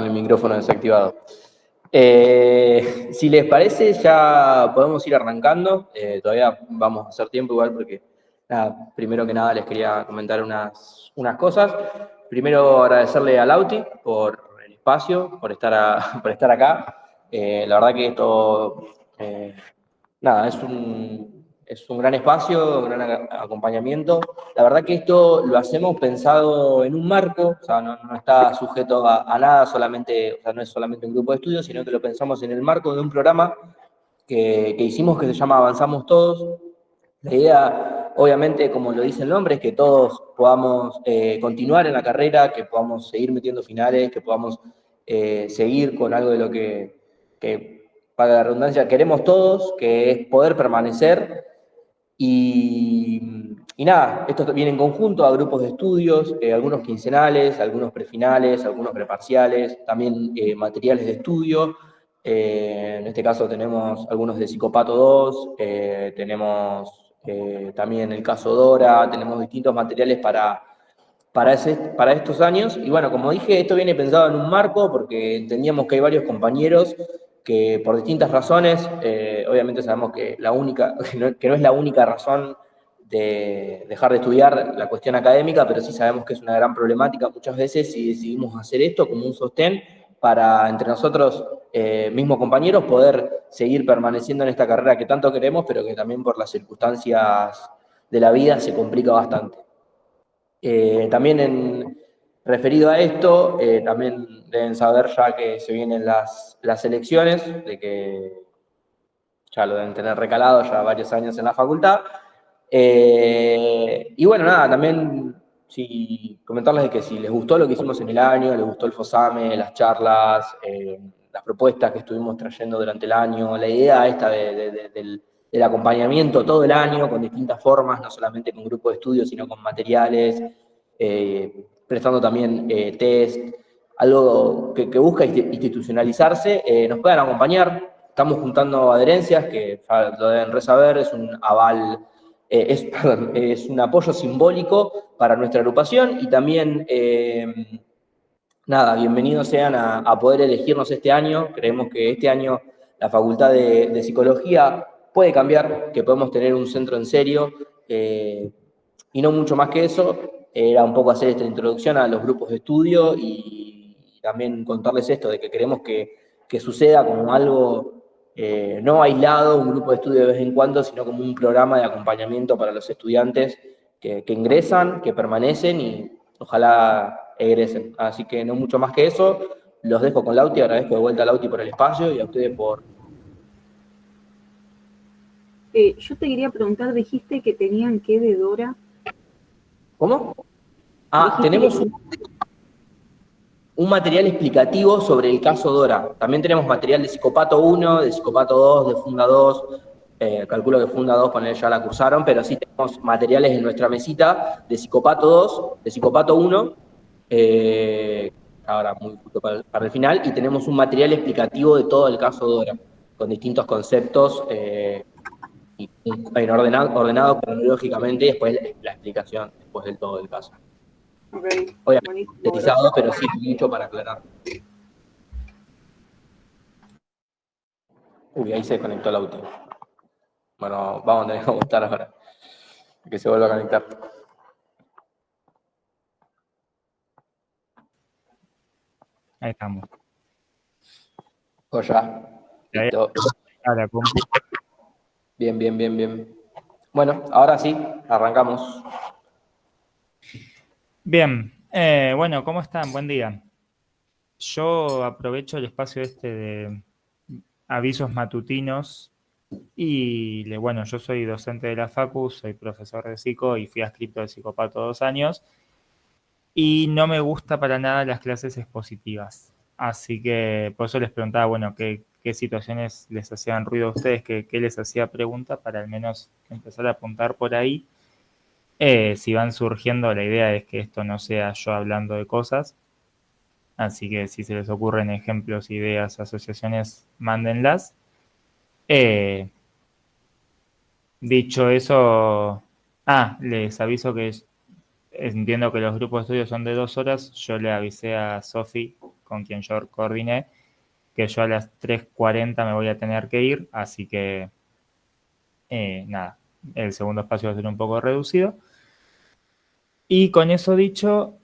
con el micrófono desactivado. Si les parece, ya podemos ir arrancando. Todavía vamos a hacer tiempo igual porque, nada, primero que nada les quería comentar unas cosas. Primero agradecerle a Lauti por el espacio, por estar acá. La verdad que esto, nada, es un gran espacio, un gran acompañamiento. La verdad que esto lo hacemos pensado en un marco, o sea, no está sujeto a nada, solamente, o sea, no es solamente un grupo de estudio, sino que lo pensamos en el marco de un programa que hicimos que se llama Avanzamos Todos. La idea, obviamente, como lo dice el nombre, es que todos podamos continuar en la carrera, que podamos seguir metiendo finales, que podamos seguir con algo de lo que, para la redundancia, queremos todos, que es poder permanecer. Y nada, esto viene en conjunto a grupos de estudios, algunos quincenales, algunos prefinales, algunos preparciales, también materiales de estudio. En este caso tenemos algunos de Psicopato 2, tenemos también el caso Dora, tenemos distintos materiales para estos años. Y bueno, como dije, esto viene pensado en un marco porque entendíamos que hay varios compañeros que por distintas razones, obviamente sabemos que que no es la única razón de dejar de estudiar la cuestión académica, pero sí sabemos que es una gran problemática muchas veces si decidimos hacer esto como un sostén para entre nosotros, mismos compañeros, poder seguir permaneciendo en esta carrera que tanto queremos, pero que también por las circunstancias de la vida se complica bastante. Referido a esto, también deben saber ya que se vienen las elecciones, de que ya lo deben tener recalado ya varios años en la facultad. Y bueno, nada, también comentarles de que si les gustó lo que hicimos en el año, les gustó el FOSAME, las charlas, las propuestas que estuvimos trayendo durante el año, la idea esta del acompañamiento todo el año con distintas formas, no solamente con grupo de estudio, sino con materiales, prestando también test, algo que busca institucionalizarse, nos puedan acompañar. Estamos juntando adherencias, que ya lo deben resaber, es un aval, perdón, es un apoyo simbólico para nuestra agrupación y también, nada, bienvenidos sean a poder elegirnos este año. Creemos que este año la Facultad de Psicología puede cambiar, que podemos tener un centro en serio, y no mucho más que eso. Era un poco hacer esta introducción a los grupos de estudio y también contarles esto, de que queremos que suceda como algo no aislado, un grupo de estudio de vez en cuando, sino como un programa de acompañamiento para los estudiantes que ingresan, que permanecen y ojalá egresen. Así que no mucho más que eso. Los dejo con Lauti, agradezco de vuelta a Lauti por el espacio y a ustedes por... Yo te quería preguntar, dijiste que tenían qué de Dora. ¿Cómo? Tenemos un material explicativo sobre el caso Dora. También tenemos material de Psicopato 1, de Psicopato 2, de Funda 2. Calculo que Funda 2 con él ya la cursaron, pero sí tenemos materiales en nuestra mesita de Psicopato 2, de Psicopato 1, ahora muy justo para el final, y tenemos un material explicativo de todo el caso Dora, con distintos conceptos y ordenado cronológicamente, y después la explicación después del todo el caso. Okay. Obviamente sintetizado, pero sí mucho para aclarar. Uy, ahí se desconectó el auto. Bueno, vamos a tener que aguantar ahora. Que se vuelva a conectar. Ahí estamos. Ya. Listo. Ahora, compu. Bien. Bueno, ahora sí, arrancamos. Bien, bueno, ¿cómo están? Buen día. Yo aprovecho el espacio este de avisos matutinos y bueno, yo soy docente de la Facu, soy profesor de psico y fui adscripto de Psicopato 2 años y no me gusta para nada las clases expositivas. Así que por eso les preguntaba, bueno, qué situaciones les hacían ruido a ustedes, qué les hacía pregunta para al menos empezar a apuntar por ahí. Si van surgiendo, la idea es que esto no sea yo hablando de cosas. Así que si se les ocurren ejemplos, ideas, asociaciones, mándenlas. Dicho eso, les aviso que entiendo que los grupos de estudio son de 2 horas. Yo le avisé a Sofi con quien yo coordiné, que yo a las 3:40 me voy a tener que ir, así que nada, el segundo espacio va a ser un poco reducido. Y con eso dicho,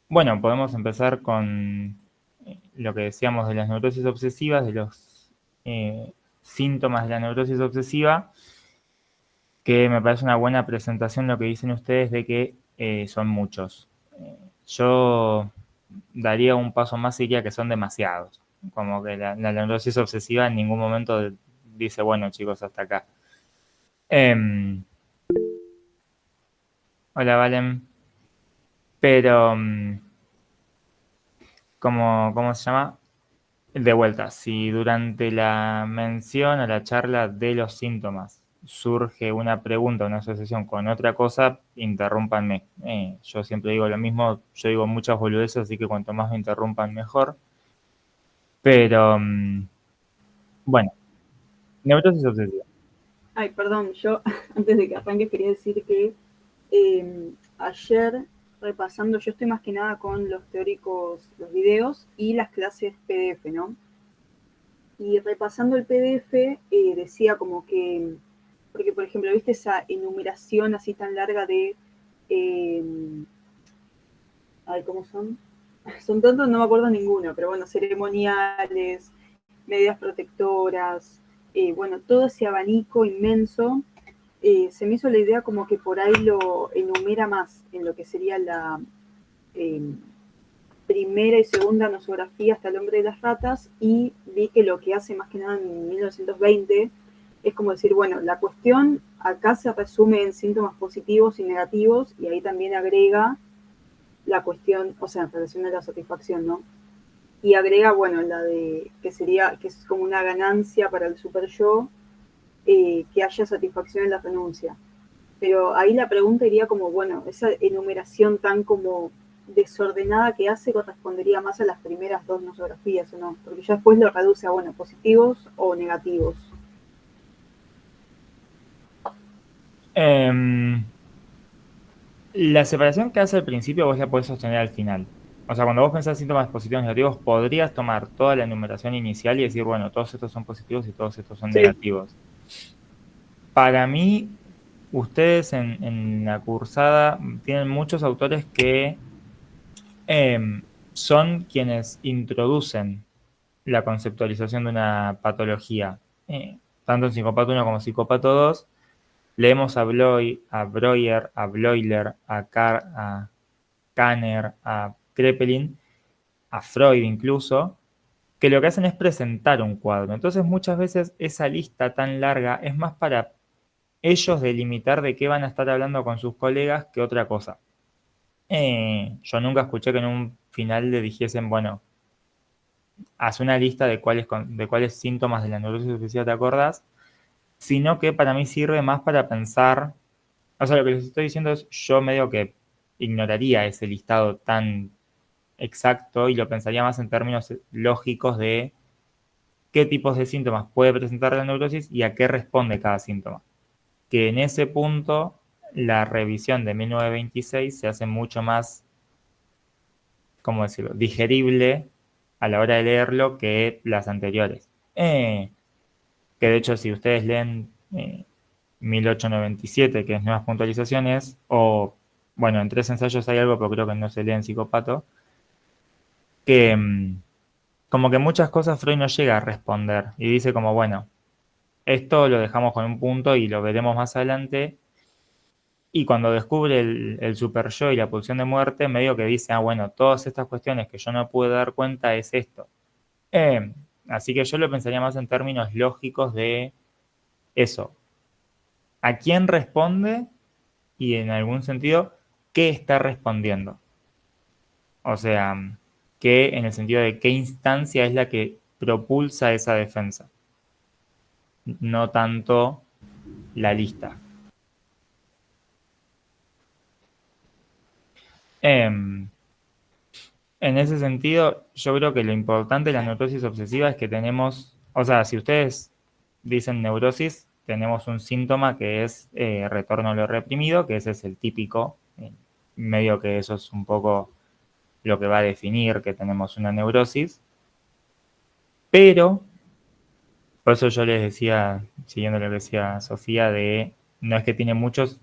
bueno, podemos empezar con lo que decíamos de las neurosis obsesivas, de los síntomas de la neurosis obsesiva, que me parece una buena presentación lo que dicen ustedes de que son muchos. Yo daría un paso más y diría que son demasiados. Como que la neurosis obsesiva en ningún momento dice, bueno, chicos, hasta acá. Hola, Valen. Pero, ¿cómo se llama? De vuelta, si durante la mención o la charla de los síntomas surge una pregunta, una asociación con otra cosa, interrúmpanme. Yo siempre digo lo mismo, yo digo muchas boludeces, así que cuanto más me interrumpan, mejor. Pero, bueno, neurosis obsesiva. Ay, perdón, yo antes de que arranques quería decir que ayer repasando, yo estoy más que nada con los teóricos, los videos y las clases PDF, ¿no? Y repasando el PDF decía como que, porque por ejemplo, viste esa enumeración así tan larga de, ay, ¿cómo son? Son tantos, no me acuerdo ninguno, pero bueno, ceremoniales, medidas protectoras, bueno, todo ese abanico inmenso, se me hizo la idea como que por ahí lo enumera más en lo que sería la primera y segunda nosografía hasta el hombre de las ratas, y vi que lo que hace más que nada en 1920 es como decir, bueno, la cuestión acá se resume en síntomas positivos y negativos, y ahí también agrega la cuestión, o sea, en relación a la satisfacción, ¿no? Y agrega, bueno, la de que sería, que es como una ganancia para el super yo, que haya satisfacción en la renuncia. Pero ahí la pregunta iría como, bueno, esa enumeración tan como desordenada que hace correspondería más a las primeras dos nosografías, ¿o no? Porque ya después lo reduce a, bueno, positivos o negativos. La separación que hace al principio vos la podés sostener al final. O sea, cuando vos pensás síntomas positivos y negativos, podrías tomar toda la enumeración inicial y decir, bueno, todos estos son positivos y todos estos son Sí. negativos. Para mí, ustedes en la cursada tienen muchos autores que son quienes introducen la conceptualización de una patología. Tanto en Psicópata 1 como Psicópata 2, leemos a Breuer, a Bleuler, a Kanner, a Kraepelin, a Freud incluso, que lo que hacen es presentar un cuadro. Entonces muchas veces esa lista tan larga es más para ellos delimitar de qué van a estar hablando con sus colegas que otra cosa. Yo nunca escuché que en un final le dijesen, bueno, haz una lista de cuáles síntomas de la neurosis obsesiva te acordás, sino que para mí sirve más para pensar, o sea, lo que les estoy diciendo es, yo medio que ignoraría ese listado tan exacto y lo pensaría más en términos lógicos de qué tipos de síntomas puede presentar la neurosis y a qué responde cada síntoma. Que en ese punto la revisión de 1926 se hace mucho más, ¿cómo decirlo?, digerible a la hora de leerlo que las anteriores. Que de hecho si ustedes leen 1897, que es Nuevas Puntualizaciones, o bueno, en Tres Ensayos hay algo, pero creo que no se lee en Psicópato, que como que muchas cosas Freud no llega a responder y dice como, bueno, esto lo dejamos con un punto y lo veremos más adelante. Y cuando descubre el super yo y la pulsión de muerte, medio que dice, ah, bueno, todas estas cuestiones que yo no pude dar cuenta es esto. Así que yo lo pensaría más en términos lógicos de eso. ¿A quién responde? Y en algún sentido, ¿qué está respondiendo? O sea, que en el sentido de qué instancia es la que propulsa esa defensa, no tanto la lista. En ese sentido, yo creo que lo importante de la neurosis obsesiva es que tenemos, o sea, si ustedes dicen neurosis, tenemos un síntoma que es retorno a lo reprimido, que ese es el típico, medio que eso es un poco lo que va a definir que tenemos una neurosis, pero por eso yo les decía, siguiendo lo que decía Sofía, de no es que tiene muchos,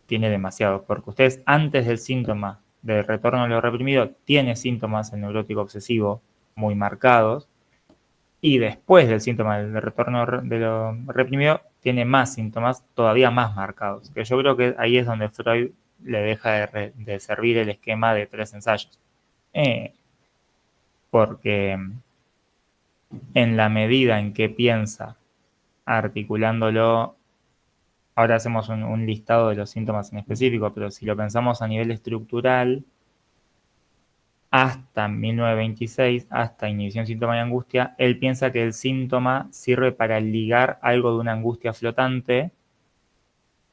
tiene demasiados, porque ustedes antes del síntoma de retorno a lo reprimido tiene síntomas el neurótico obsesivo muy marcados, y después del síntoma del retorno de lo reprimido tiene más síntomas todavía más marcados, que yo creo que ahí es donde Freud le deja de servir el esquema de 3 ensayos. Porque en la medida en que piensa articulándolo, ahora hacemos un listado de los síntomas en específico, pero si lo pensamos a nivel estructural, hasta 1926, hasta inhibición, síntoma y angustia, él piensa que el síntoma sirve para ligar algo de una angustia flotante,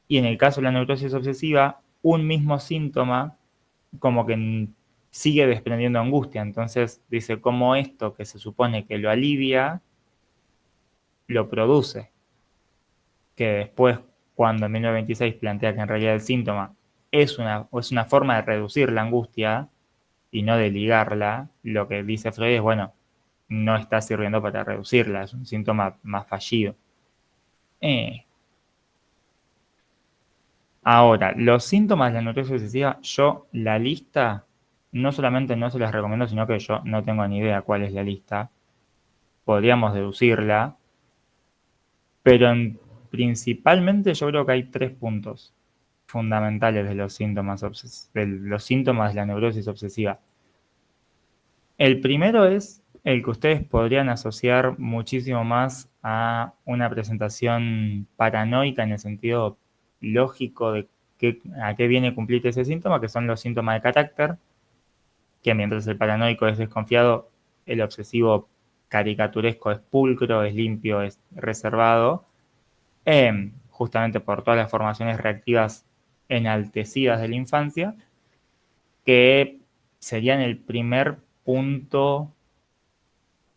y en el caso de la neurosis obsesiva, un mismo síntoma como que sigue desprendiendo angustia. Entonces dice, cómo esto que se supone que lo alivia, lo produce. Que después, cuando en 1926 plantea que en realidad el síntoma es una forma de reducir la angustia y no de ligarla, lo que dice Freud es, bueno, no está sirviendo para reducirla, es un síntoma más fallido. Ahora, los síntomas de la neurosis obsesiva, yo la lista no solamente no se las recomiendo, sino que yo no tengo ni idea cuál es la lista. Podríamos deducirla, pero principalmente yo creo que hay 3 puntos fundamentales de los síntomas de la neurosis obsesiva. El primero es el que ustedes podrían asociar muchísimo más a una presentación paranoica en el sentido lógico de a qué viene a cumplir ese síntoma, que son los síntomas de carácter, que mientras el paranoico es desconfiado, el obsesivo caricaturesco es pulcro, es limpio, es reservado, justamente por todas las formaciones reactivas enaltecidas de la infancia, que serían el primer punto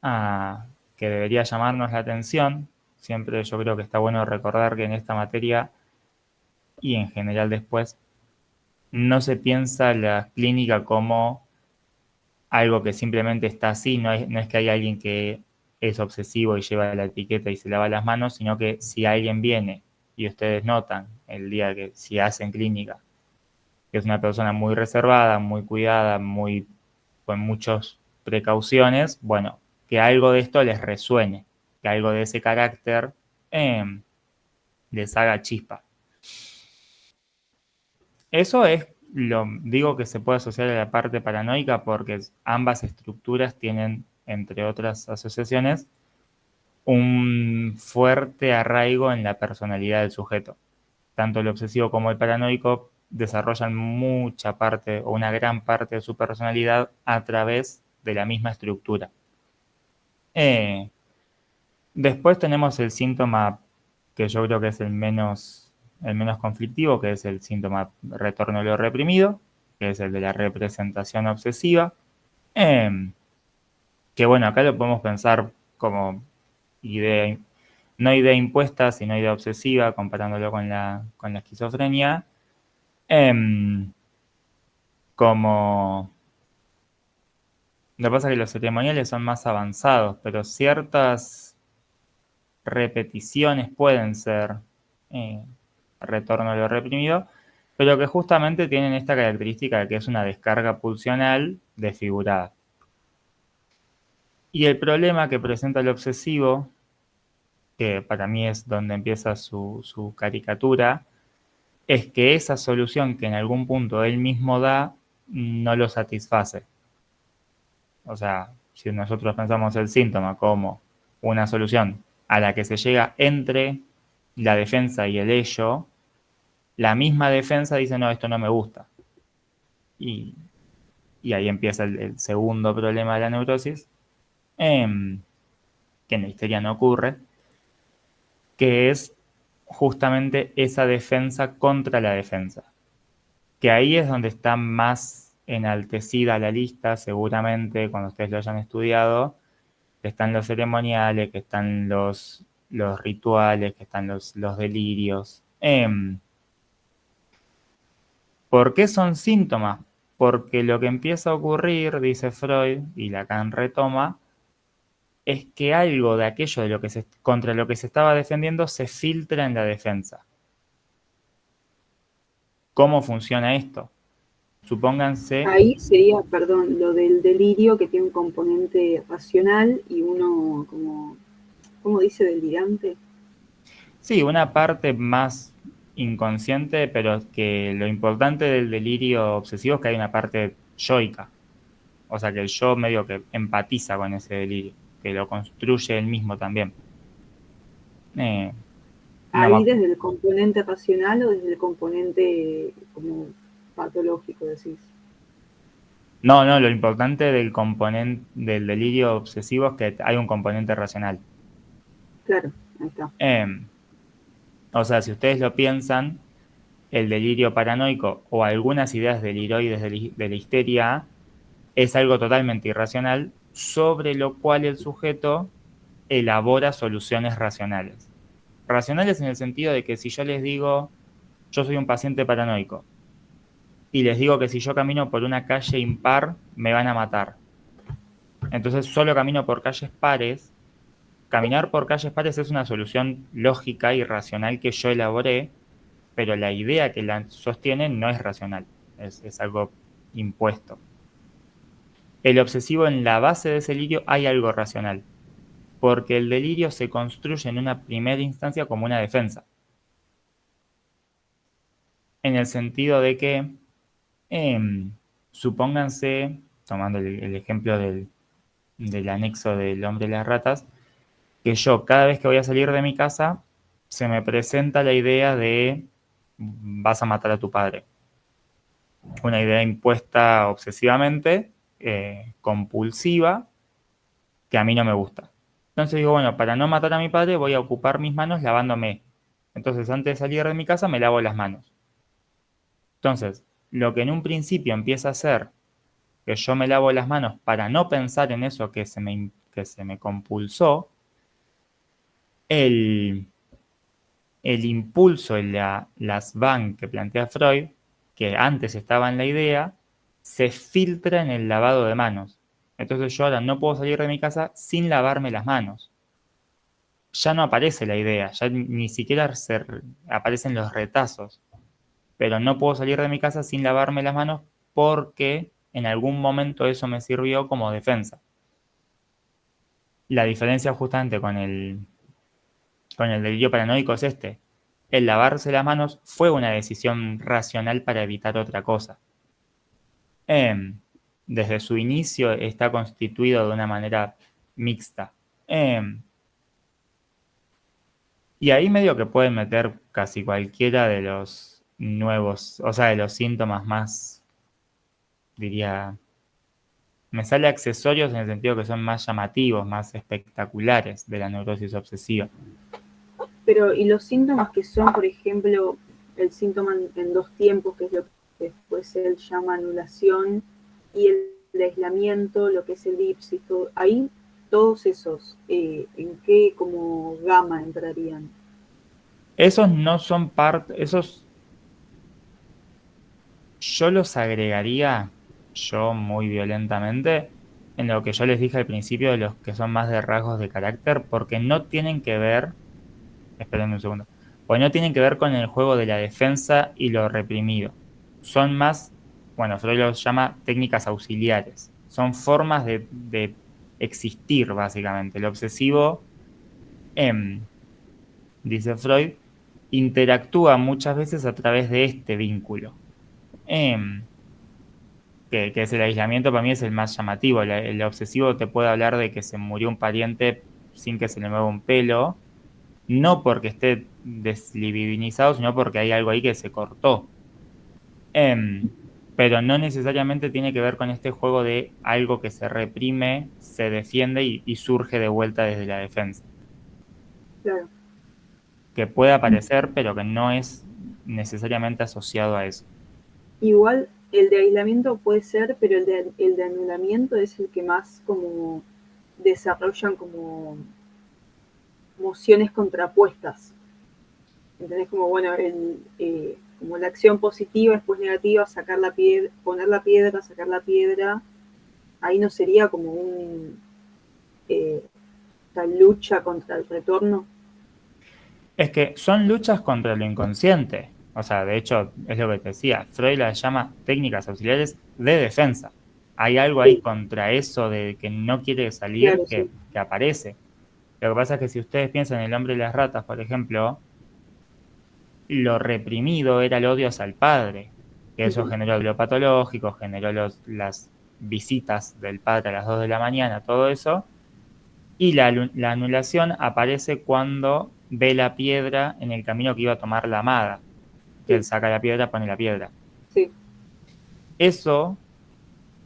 que debería llamarnos la atención. Siempre yo creo que está bueno recordar que en esta materia y en general después no se piensa la clínica como algo que simplemente está así, no es que hay alguien que es obsesivo y lleva la etiqueta y se lava las manos, sino que si alguien viene y ustedes notan el día que si hacen clínica, que es una persona muy reservada, muy cuidada, con muchas precauciones, bueno, que algo de esto les resuene, que algo de ese carácter les haga chispa. Eso digo que se puede asociar a la parte paranoica porque ambas estructuras tienen, entre otras asociaciones, un fuerte arraigo en la personalidad del sujeto. Tanto el obsesivo como el paranoico desarrollan mucha parte o una gran parte de su personalidad a través de la misma estructura. Después tenemos el síntoma que yo creo que es el menos conflictivo, que es el síntoma retorno a lo reprimido, que es el de la representación obsesiva. Que bueno, acá lo podemos pensar como idea, no idea impuesta, sino idea obsesiva, comparándolo con la esquizofrenia. Como lo que pasa es que los ceremoniales son más avanzados, pero ciertas repeticiones pueden ser retorno a lo reprimido, pero que justamente tienen esta característica de que es una descarga pulsional desfigurada. Y el problema que presenta el obsesivo, que para mí es donde empieza su caricatura, es que esa solución que en algún punto él mismo da no lo satisface. O sea, si nosotros pensamos el síntoma como una solución a la que se llega entre la defensa y el ello, la misma defensa dice, no, esto no me gusta. Y ahí empieza el segundo problema de la neurosis, que en la histeria no ocurre, que es justamente esa defensa contra la defensa. Que ahí es donde está más enaltecida la lista, seguramente, cuando ustedes lo hayan estudiado, que están los ceremoniales, que están los rituales, que están los delirios. ¿Por qué son síntomas? Porque lo que empieza a ocurrir, dice Freud, y Lacan retoma, es que algo de aquello de contra lo que se estaba defendiendo se filtra en la defensa. ¿Cómo funciona esto? Supónganse... Ahí sería, perdón, lo del delirio que tiene un componente racional y uno como, ¿cómo dice delirante? Sí, una parte más inconsciente, pero que lo importante del delirio obsesivo es que hay una parte yoica. O sea, que el yo medio que empatiza con ese delirio, que lo construye él mismo también. Eh, no Ahí me- desde el componente racional o desde el componente como patológico, decís. no, no, lo importante del componente del delirio obsesivo es que hay un componente racional. Claro, ahí está. Eh, o sea, si ustedes lo piensan, el delirio paranoico o algunas ideas deliroides de la histeria es algo totalmente irracional sobre lo cual el sujeto elabora soluciones racionales. Racionales en el sentido de que si yo les digo, yo soy un paciente paranoico, y les digo que si yo camino por una calle impar, me van a matar. Entonces solo camino por calles pares. Caminar por calles pares es una solución lógica y racional que yo elaboré, pero la idea que la sostiene no es racional, es algo impuesto. El obsesivo, en la base de ese delirio hay algo racional, porque el delirio se construye en una primera instancia como una defensa, en el sentido de que, em, supónganse, tomando el ejemplo del anexo del hombre y las ratas, que yo cada vez que voy a salir de mi casa se me presenta la idea de vas a matar a tu padre. Una idea impuesta obsesivamente, compulsiva, que a mí no me gusta. Entonces digo, bueno, para no matar a mi padre voy a ocupar mis manos lavándome. Entonces antes de salir de mi casa me lavo las manos. Entonces, lo que en un principio empieza a ser que yo me lavo las manos para no pensar en eso que se me compulsó, el, el impulso, las van que plantea Freud, que antes estaba en la idea, se filtra en el lavado de manos. Entonces yo ahora no puedo salir de mi casa sin lavarme las manos. Ya no aparece la idea, ya ni siquiera aparecen los retazos, pero no puedo salir de mi casa sin lavarme las manos porque en algún momento eso me sirvió como defensa. La diferencia justamente con el delirio paranoico es este. El lavarse las manos fue una decisión racional para evitar otra cosa. Em, Desde su inicio está constituido de una manera mixta. Y ahí medio que pueden meter casi cualquiera de los nuevos, o sea, de los síntomas más, diría, me sale accesorios en el sentido que son más llamativos, más espectaculares de la neurosis obsesiva. Pero, ¿y los síntomas que son, por ejemplo, el síntoma en dos tiempos, que es lo que después él llama anulación, y el aislamiento, lo que es el ipsis, todo, ahí todos esos, ¿en qué como gama entrarían? Esos no son parte, esos yo los agregaría, yo muy violentamente, en lo que yo les dije al principio de los que son más de rasgos de carácter, porque no tienen que ver, esperen un segundo, porque no tienen que ver con el juego de la defensa y lo reprimido. Son más, bueno, Freud los llama técnicas auxiliares. Son formas de existir, básicamente. El obsesivo, em, dice Freud, interactúa muchas veces a través de este vínculo. Em, que es el aislamiento, para mí es el más llamativo. El obsesivo te puede hablar de que se murió un pariente sin que se le mueva un pelo, no porque esté deslibidinizado, sino porque hay algo ahí que se cortó. Em, pero no necesariamente tiene que ver con este juego de algo que se reprime, se defiende y surge de vuelta desde la defensa. Claro. Que puede aparecer, pero que no es necesariamente asociado a eso. Igual el de aislamiento puede ser, pero el de anulamiento es el que más como desarrollan como mociones contrapuestas. ¿Entendés? Como, bueno, como la acción positiva, después negativa, sacar la piedra, poner la piedra, sacar la piedra, ahí no sería como la lucha contra el retorno. Es que son luchas contra lo inconsciente. O sea, de hecho, es lo que te decía, Freud las llama técnicas auxiliares de defensa. Hay algo ahí Sí, contra eso de que no quiere salir claro, sí. que aparece. Lo que pasa es que si ustedes piensan en El hombre y las ratas, por ejemplo, lo reprimido era el odio hacia el padre, que eso Ujú. generó lo patológico, generó las visitas del padre a las 2 de la mañana, todo eso, y la anulación aparece cuando ve la piedra en el camino que iba a tomar la amada, que él Sí, saca la piedra, pone la piedra. sí. Eso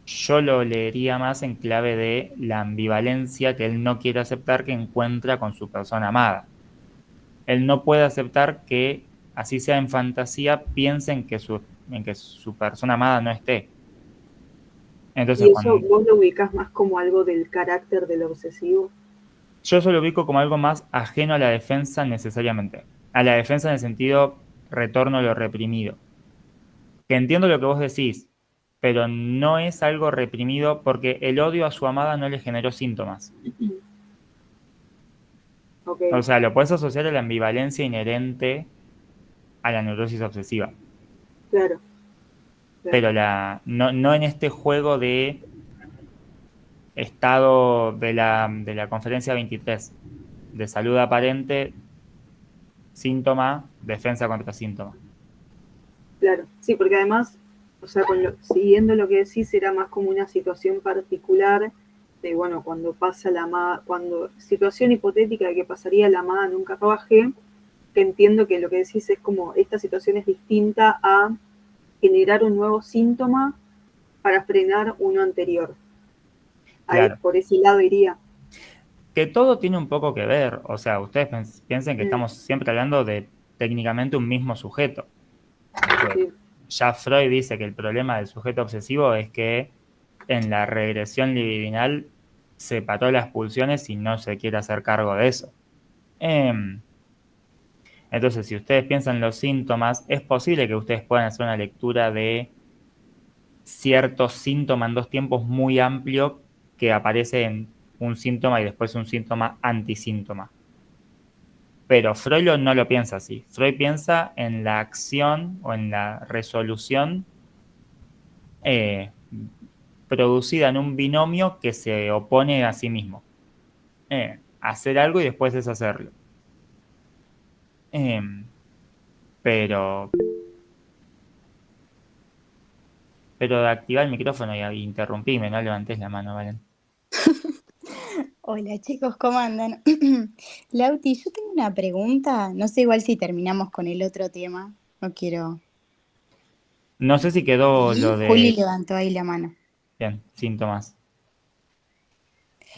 yo lo leería más en clave de la ambivalencia que él no quiere aceptar que encuentra con su persona amada. Él no puede aceptar que, así sea en fantasía, piensen en que su persona amada no esté. Entonces, Y eso cuando vos lo ubicás más como algo del carácter del obsesivo. yo eso lo ubico como algo más ajeno a la defensa necesariamente, a la defensa en el sentido retorno a lo reprimido. Que entiendo lo que vos decís, pero no es algo reprimido porque el odio a su amada no le generó síntomas. Ok, O sea, lo puedes asociar a la ambivalencia inherente a la neurosis obsesiva, claro, claro. pero no en este juego de estado de la conferencia 23, de salud aparente, síntoma, defensa contra síntoma. Claro, sí, porque además, o sea, siguiendo lo que decís, era más como una situación particular de, bueno, cuando pasa la amada, cuando, situación hipotética de que pasaría la amada nunca trabajé, que entiendo que lo que decís es como, esta situación es distinta a generar un nuevo síntoma para frenar uno anterior. Ahí, Claro, por ese lado iría. que todo tiene un poco que ver, o sea, ustedes piensen que Mm, estamos siempre hablando de técnicamente un mismo sujeto, que sí, ya Freud dice que el problema del sujeto obsesivo es que en la regresión libidinal separó las pulsiones y no se quiere hacer cargo de eso. Em, entonces, si ustedes piensan en los síntomas, es posible que ustedes puedan hacer una lectura de cierto síntoma en dos tiempos muy amplio que aparece en un síntoma y después un síntoma antisíntoma. Pero Freud no lo piensa así. Freud piensa en la acción o en la resolución eh, producida en un binomio que se opone a sí mismo. Hacer algo y después deshacerlo. Eh, pero, pero activa el micrófono y interrumpime, no levantes la mano, ¿vale? Hola chicos, ¿cómo andan? Lauti, yo tengo una pregunta, no sé igual si terminamos con el otro tema, no quiero... No sé si quedó lo Juli de, levantó ahí la mano. bien, síntomas.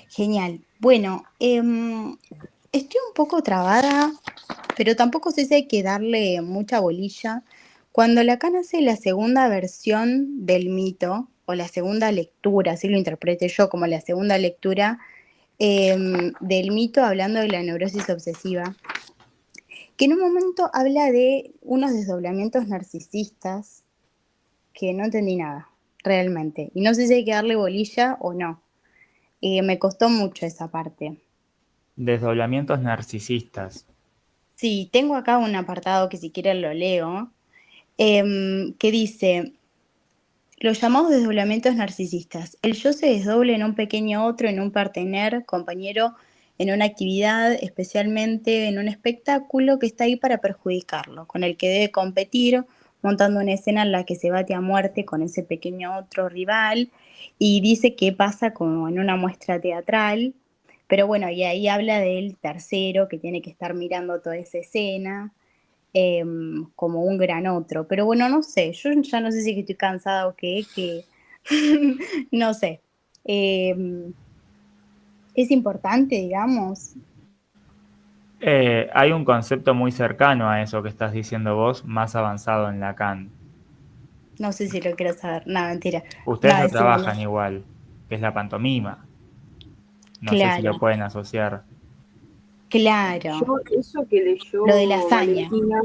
Genial. Bueno, estoy un poco trabada, pero tampoco sé si hay que darle mucha bolilla. Cuando Lacan hace la segunda versión del mito, o la segunda lectura, así lo interpreté yo como la segunda lectura, del mito hablando de la neurosis obsesiva, que en un momento habla de unos desdoblamientos narcisistas que no entendí nada, realmente. Y no sé si hay que darle bolilla o no. Me costó mucho esa parte. Desdoblamientos narcisistas. Sí, tengo acá un apartado que si quieren lo leo, que dice, los llamados desdoblamientos narcisistas. El yo se desdoble en un pequeño otro, en un partener, compañero, en una actividad, especialmente en un espectáculo que está ahí para perjudicarlo, con el que debe competir, montando una escena en la que se bate a muerte con ese pequeño otro rival, y dice qué pasa como en una muestra teatral, pero bueno, y ahí habla del tercero que tiene que estar mirando toda esa escena como un gran otro. Pero bueno, no sé, yo ya no sé si estoy cansada o qué, que no sé. Em, es importante, digamos. Hay un concepto muy cercano a eso que estás diciendo vos, más avanzado en Lacan. No sé si lo quiero saber. No, mentira. Ustedes No, lo decímelo. trabajan igual, que es la pantomima. No sé si lo Claro, pueden asociar. claro. Yo, eso que Lo de la leyó hazaña. Valentina,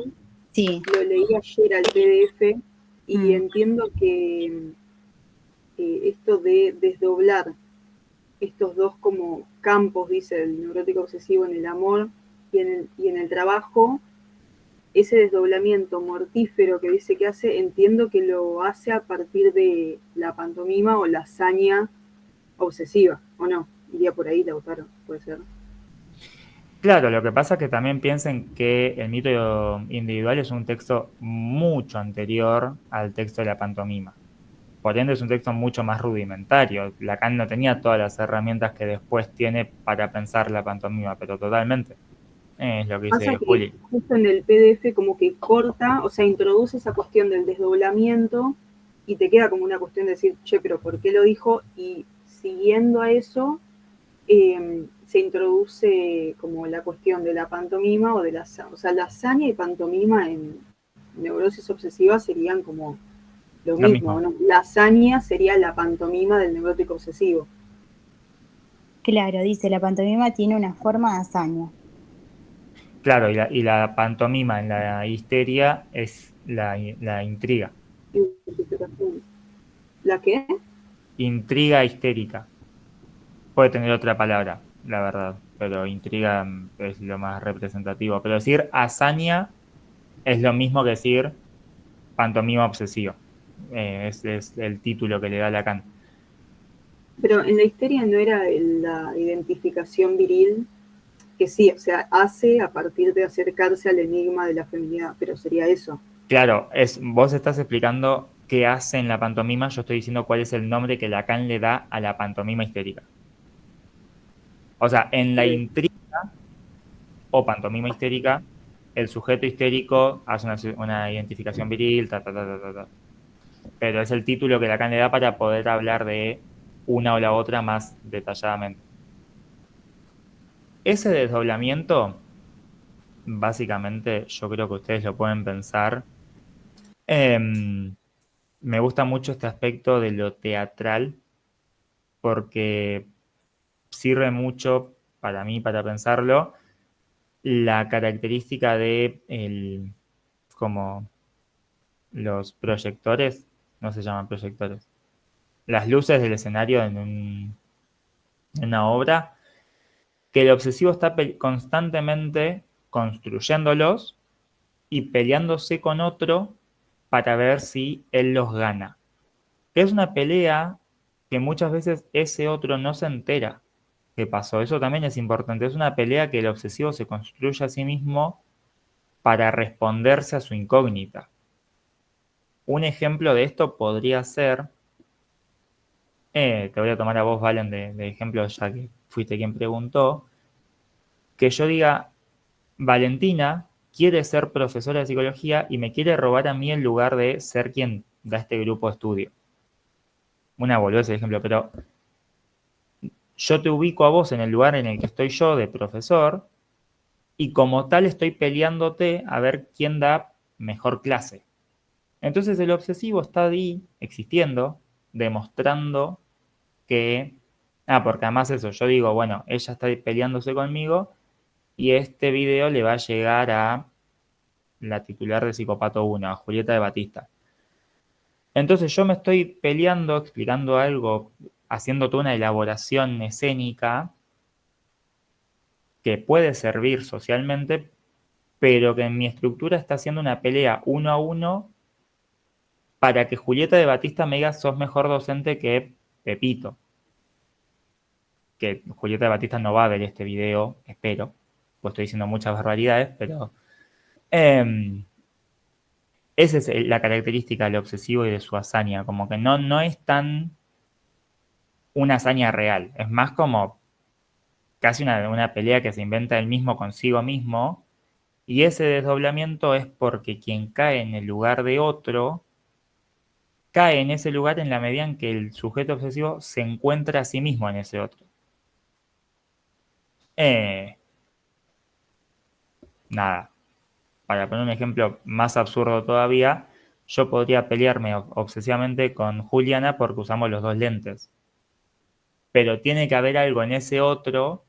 Sí, Lo leí ayer al PDF y entiendo que esto de desdoblar estos dos como campos, dice el neurótico obsesivo, en el amor y en el trabajo, ese desdoblamiento mortífero que dice que hace, entiendo que lo hace a partir de la pantomima o la hazaña obsesiva, ¿o no? Iría por ahí, Lautaro, puede ser. Claro, lo que pasa es que también piensen que el mito individual es un texto mucho anterior al texto de la pantomima. Por ende, es un texto mucho más rudimentario. Lacan no tenía todas las herramientas que después tiene para pensar la pantomima, pero totalmente. Es lo que Pasa dice que Juli. justo en el PDF como que corta, o sea, introduce esa cuestión del desdoblamiento y te queda como una cuestión de decir, che, pero ¿por qué lo dijo? Y siguiendo a eso, se introduce como la cuestión de la pantomima o de la, o sea, la hazaña y pantomima en neurosis obsesiva serían como lo Lo mismo, mismo. ¿no? La hazaña sería la pantomima del neurótico obsesivo. claro, dice, la pantomima tiene una forma de hazaña. Claro, y la pantomima en la histeria es la intriga. ¿La qué? Intriga histérica. Puede tener otra palabra, la verdad, pero intriga es lo más representativo. Pero decir hazaña es lo mismo que decir pantomima obsesiva. Es el título que le da Lacan. Pero en la histeria no era la identificación viril, que sí, o sea, hace a partir de acercarse al enigma de la feminidad, pero sería eso. Claro, vos estás explicando qué hace en la pantomima, yo estoy diciendo cuál es el nombre que Lacan le da a la pantomima histérica. O sea, en la intriga o pantomima histérica, el sujeto histérico hace una identificación viril, ta, ta, ta, ta, ta, ta. Pero es el título que Lacan le da para poder hablar de una o la otra más detalladamente. Ese desdoblamiento, básicamente, yo creo que ustedes lo pueden pensar. Me gusta mucho este aspecto de lo teatral porque sirve mucho para mí, para pensarlo, la característica de como los proyectores, no se llaman proyectores, las luces del escenario en una obra, que el obsesivo está constantemente construyéndolos y peleándose con otro para ver si él los gana. Es una pelea que muchas veces ese otro no se entera que pasó. Eso también es importante. Es una pelea que el obsesivo se construye a sí mismo para responderse a su incógnita. Un ejemplo de esto podría ser, te voy a tomar a vos, Valen, de ejemplo, ya que fuiste quien preguntó, que yo diga, Valentina quiere ser profesora de psicología y me quiere robar a mí el lugar de ser quien da este grupo de estudio. Una boludez el ejemplo, pero yo te ubico a vos en el lugar en el que estoy yo de profesor y como tal estoy peleándote a ver quién da mejor clase. Entonces el obsesivo está ahí existiendo, demostrando que, porque además eso, yo digo, bueno, ella está peleándose conmigo y este video le va a llegar a la titular de Psicopato 1, a Julieta de Batista. Entonces yo me estoy peleando, explicando algo, haciendo toda una elaboración escénica que puede servir socialmente, pero que en mi estructura está haciendo una pelea uno a uno para que Julieta de Batista me diga sos mejor docente que Pepito. Que Julieta de Batista no va a ver este video, espero, pues estoy diciendo muchas barbaridades, pero esa es la característica del obsesivo y de su hazaña, como que no es tan una hazaña real, es más como casi una pelea que se inventa él mismo consigo mismo, y ese desdoblamiento es porque quien cae en el lugar de otro, cae en ese lugar en la medida en que el sujeto obsesivo se encuentra a sí mismo en ese otro. Eh, nada, para poner un ejemplo más absurdo todavía, yo podría pelearme obsesivamente con Juliana porque usamos los dos lentes. Pero tiene que haber algo en ese otro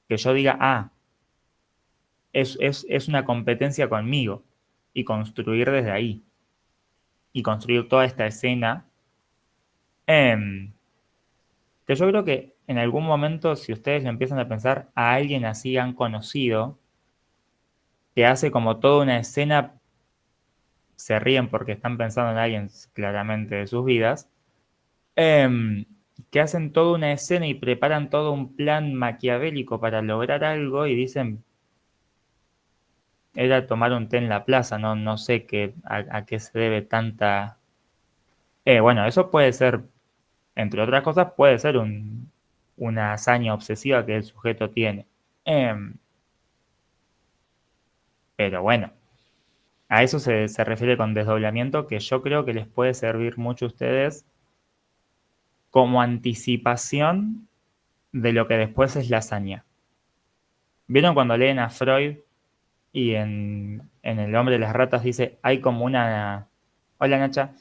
que yo diga, es una competencia conmigo. y construir desde ahí. Y construir toda esta escena. Que yo creo que en algún momento, si ustedes lo empiezan a pensar, a alguien así han conocido, que hace como toda una escena, se ríen porque están pensando en alguien claramente de sus vidas, que hacen toda una escena y preparan todo un plan maquiavélico para lograr algo y dicen, era tomar un té en la plaza, no sé a qué se debe tanta... bueno, eso puede ser, entre otras cosas, puede ser una hazaña obsesiva que el sujeto tiene. Em, pero bueno, a eso se refiere con desdoblamiento, que yo creo que les puede servir mucho a ustedes como anticipación de lo que después es la hazaña. ¿Vieron cuando leen a Freud y en El hombre de las ratas dice, hay como una... Hola Nacha,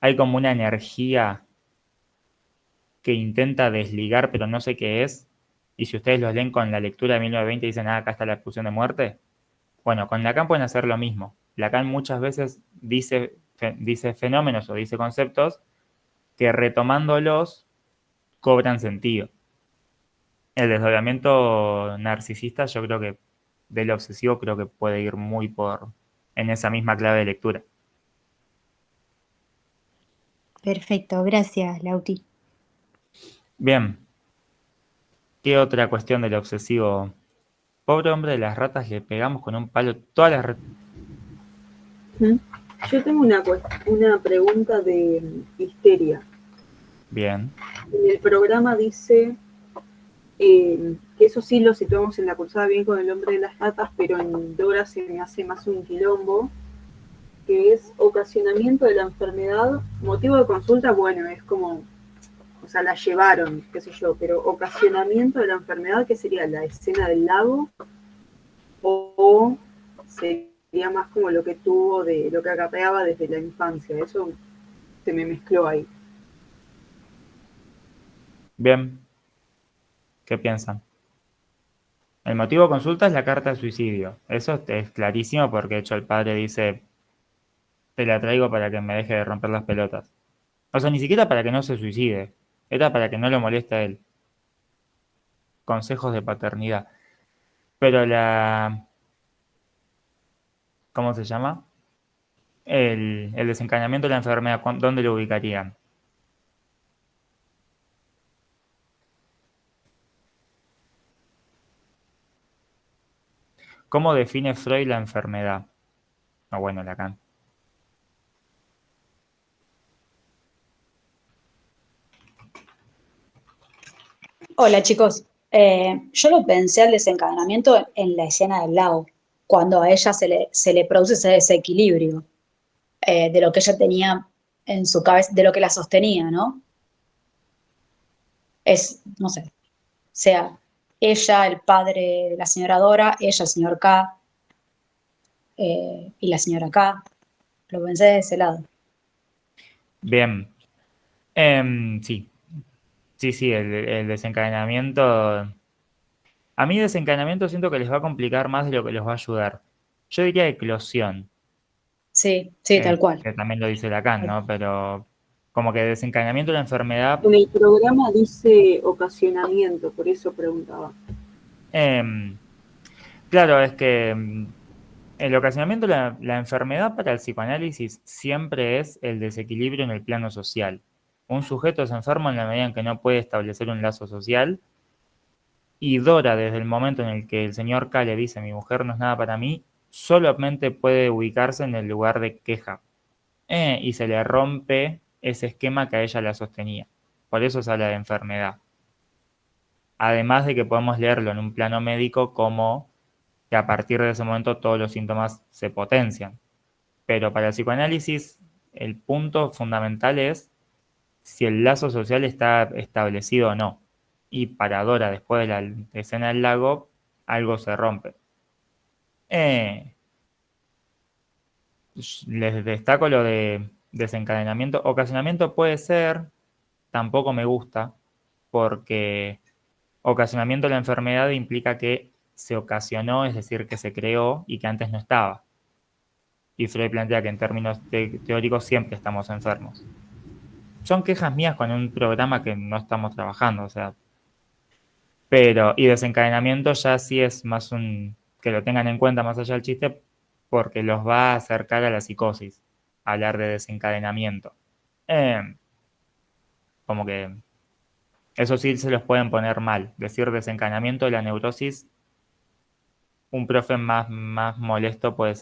hay como una energía que intenta desligar, pero no sé qué es. Y si ustedes los leen con la lectura de 1920 dicen, acá está la expulsión de muerte. Bueno, con Lacan pueden hacer lo mismo. Lacan muchas veces dice fenómenos o dice conceptos que retomándolos cobran sentido. El desdoblamiento narcisista yo creo que del obsesivo creo que puede ir muy en esa misma clave de lectura. Perfecto, gracias, Lauti. Bien, ¿qué otra cuestión del obsesivo? Pobre hombre de las ratas, le pegamos con un palo todas las ratas. Yo tengo una pregunta de histeria. Bien, En el programa dice que eso sí lo situamos en la cursada bien con el hombre de las ratas, pero en Dora se me hace más un quilombo, que es ocasionamiento de la enfermedad. Motivo de consulta, bueno, es como, o sea, la llevaron, qué sé yo, pero ocasionamiento de la enfermedad, ¿qué sería? ¿La escena del lago? ¿O sería más como lo que tuvo, de lo que acarreaba desde la infancia? Eso se me mezcló ahí. bien, ¿qué piensan? El motivo de consulta es la carta de suicidio. Eso es clarísimo porque de hecho el padre dice, te la traigo para que me deje de romper las pelotas. O sea, ni siquiera para que no se suicide. Era para que no lo moleste a él. Consejos de paternidad. Pero ¿cómo se llama? El desencadenamiento de la enfermedad, ¿dónde lo ubicarían? ¿Cómo define Freud la enfermedad? No, bueno, Lacan. Hola chicos. Yo lo pensé al desencadenamiento en la escena del lago, cuando a ella se le produce ese desequilibrio de lo que ella tenía en su cabeza, de lo que la sostenía, ¿no? Es, no sé, sea ella, el padre de la señora Dora, ella, el señor K, y la señora K. Lo pensé de ese lado. Bien. Sí. Sí, el desencadenamiento. A mí desencadenamiento siento que les va a complicar más de lo que les va a ayudar. Yo diría eclosión, Sí, sí, tal cual. que también lo dice Lacan, ¿no? Pero como que desencadenamiento de la enfermedad. En el programa dice ocasionamiento, por eso preguntaba. em, claro, es que el ocasionamiento de la enfermedad para el psicoanálisis siempre es el desequilibrio en el plano social. Un sujeto es enfermo en la medida en que no puede establecer un lazo social. Y Dora, desde el momento en el que el señor K le dice mi mujer no es nada para mí, solamente puede ubicarse en el lugar de queja. Y se le rompe ese esquema que a ella la sostenía. Por eso se habla de enfermedad. Además de que podemos leerlo en un plano médico como que a partir de ese momento todos los síntomas se potencian. Pero para el psicoanálisis el punto fundamental es si el lazo social está establecido o no. Y para Dora, después de la escena del lago, algo se rompe. Eh, Les destaco lo de desencadenamiento. Ocasionamiento puede ser, tampoco me gusta, porque ocasionamiento de la enfermedad implica que se ocasionó, es decir, que se creó y que antes no estaba. Y Freud plantea que en términos teóricos siempre estamos enfermos. Son quejas mías con un programa que no estamos trabajando, o sea. Y desencadenamiento ya sí es más que lo tengan en cuenta más allá del chiste, porque los va a acercar a la psicosis, hablar de desencadenamiento. Como que eso sí se los pueden poner mal. Decir desencadenamiento de la neurosis, un profe más molesto puede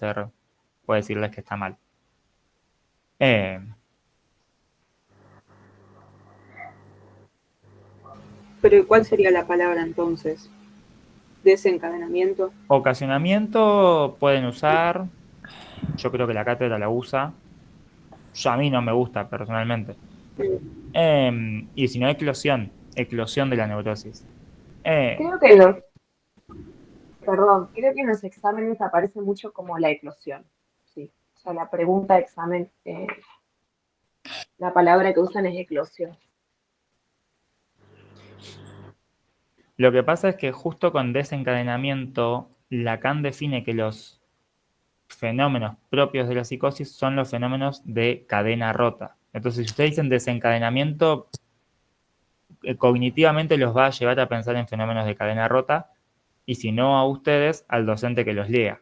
decirles que está mal. Pero ¿cuál sería la palabra entonces? Desencadenamiento. Ocasionamiento pueden usar. Yo creo que la cátedra la usa. A mí no me gusta personalmente. Y si no, eclosión de la neurosis. Creo que los, creo que en los exámenes aparece mucho como la eclosión. Sí. O sea, la pregunta de examen, la palabra que usan es eclosión. Lo que pasa es que justo con desencadenamiento, Lacan define que los fenómenos propios de la psicosis son los fenómenos de cadena rota. Entonces, si ustedes dicen desencadenamiento, cognitivamente los va a llevar a pensar en fenómenos de cadena rota, y si no a ustedes, al docente que los lea.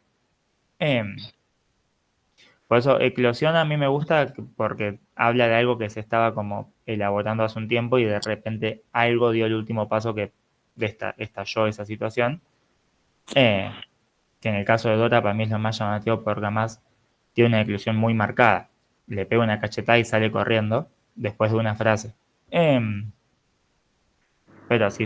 Por eso, eclosión a mí me gusta porque habla de algo que se estaba como elaborando hace un tiempo y de repente algo dio el último paso que estalló esa situación. Que en el caso de Dora para mí es lo más llamativo porque además tiene una eclosión muy marcada. Le pega una cachetada y sale corriendo después de una frase. Pero sí,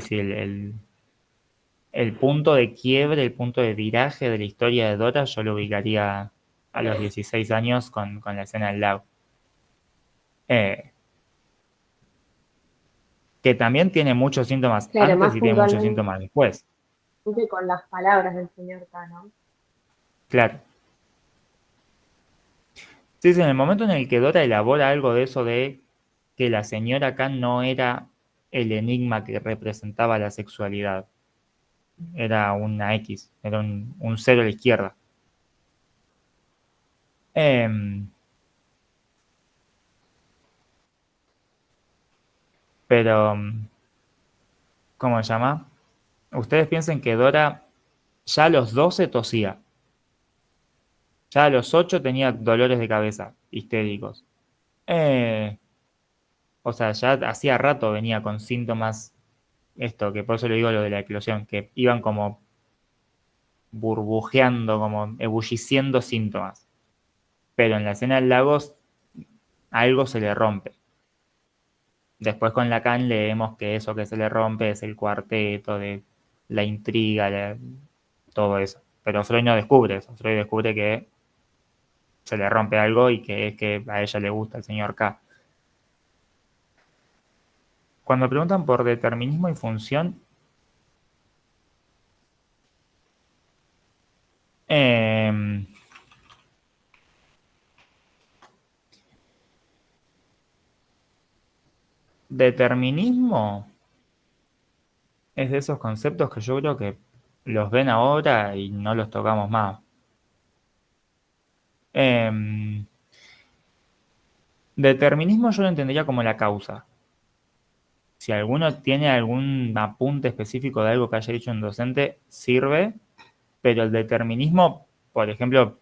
el punto de quiebre, el punto de viraje de la historia de Dora yo lo ubicaría a los 16 años con la escena del lago. Que también tiene muchos síntomas Claro, antes más y tiene muchos puntualmente síntomas después. con las palabras del señor Cano. Claro. Sí, en el momento en el que Dora elabora algo de eso de que la señora Khan no era el enigma que representaba la sexualidad, era una X, era un cero a la izquierda. Pero, ¿cómo se llama? Ustedes piensen que Dora ya a los 12 tosía, ya a los 8 tenía dolores de cabeza histéricos. O sea, ya hacía rato venía con síntomas, esto, que por eso le digo lo de la eclosión, que iban como burbujeando, como ebulliciendo síntomas. Pero en la escena del lago algo se le rompe. Después con Lacan leemos que eso que se le rompe es el cuarteto de la intriga, todo eso. Pero Freud no descubre eso. Freud descubre que se le rompe algo y que es que a ella le gusta el señor K. Cuando preguntan por determinismo y función, determinismo es de esos conceptos que yo creo que los ven ahora y no los tocamos más. Determinismo yo lo entendería como la causa. Si alguno tiene algún apunte específico de algo que haya dicho un docente, sirve, pero el determinismo, por ejemplo,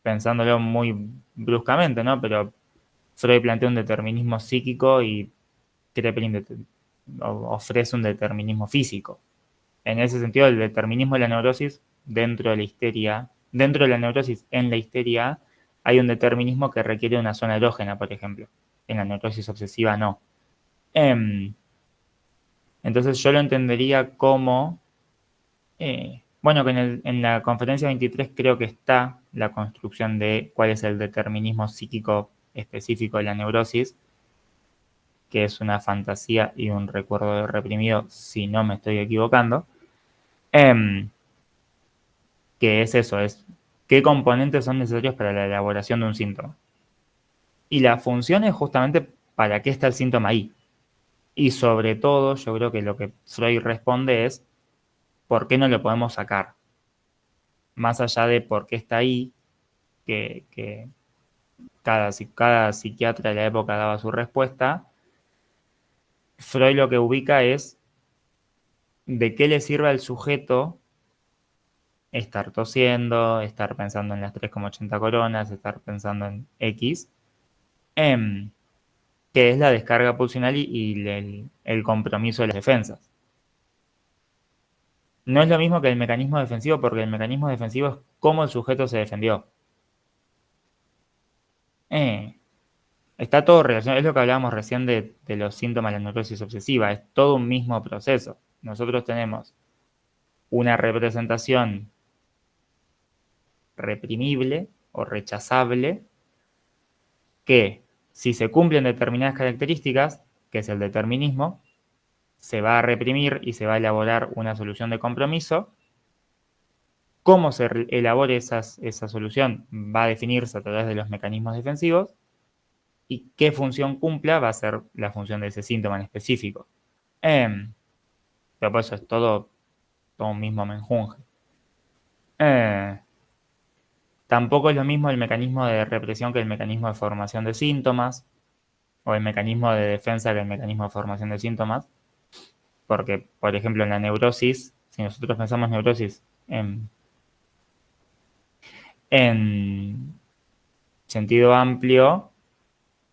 pensándolo muy bruscamente, ¿no? Pero Freud plantea un determinismo psíquico y Kraepelin ofrece un determinismo físico. En ese sentido, el determinismo de la neurosis dentro de la histeria, dentro de la neurosis en la histeria, hay un determinismo que requiere una zona erógena, por ejemplo. En la neurosis obsesiva no. Entonces yo lo entendería como, bueno, que en la conferencia 23 creo que está la construcción de cuál es el determinismo psíquico específico de la neurosis, que es una fantasía y un recuerdo reprimido, si no me estoy equivocando. Que es eso, es qué componentes son necesarios para la elaboración de un síntoma. Y la función es justamente para qué está el síntoma ahí. Y sobre todo, yo creo que lo que Freud responde es ¿por qué no lo podemos sacar? Más allá de por qué está ahí, que cada psiquiatra de la época daba su respuesta, Freud lo que ubica es de qué le sirve al sujeto estar tosiendo, estar pensando en las 3,80 coronas, estar pensando en X, que es la descarga pulsional y el compromiso de las defensas. No es lo mismo que el mecanismo defensivo, porque el mecanismo defensivo es cómo el sujeto se defendió. Está todo relacionado, es lo que hablábamos recién de los síntomas de la neurosis obsesiva, es todo un mismo proceso. Nosotros tenemos una representación reprimible o rechazable que, si se cumplen determinadas características, que es el determinismo, se va a reprimir y se va a elaborar una solución de compromiso. Cómo se elabore esa solución va a definirse a través de los mecanismos defensivos, y qué función cumpla va a ser la función de ese síntoma en específico. Pero por eso es todo un mismo menjunje. Tampoco es lo mismo el mecanismo de represión que el mecanismo de formación de síntomas, o el mecanismo de defensa que el mecanismo de formación de síntomas, porque, por ejemplo, en la neurosis, si nosotros pensamos neurosis en sentido amplio,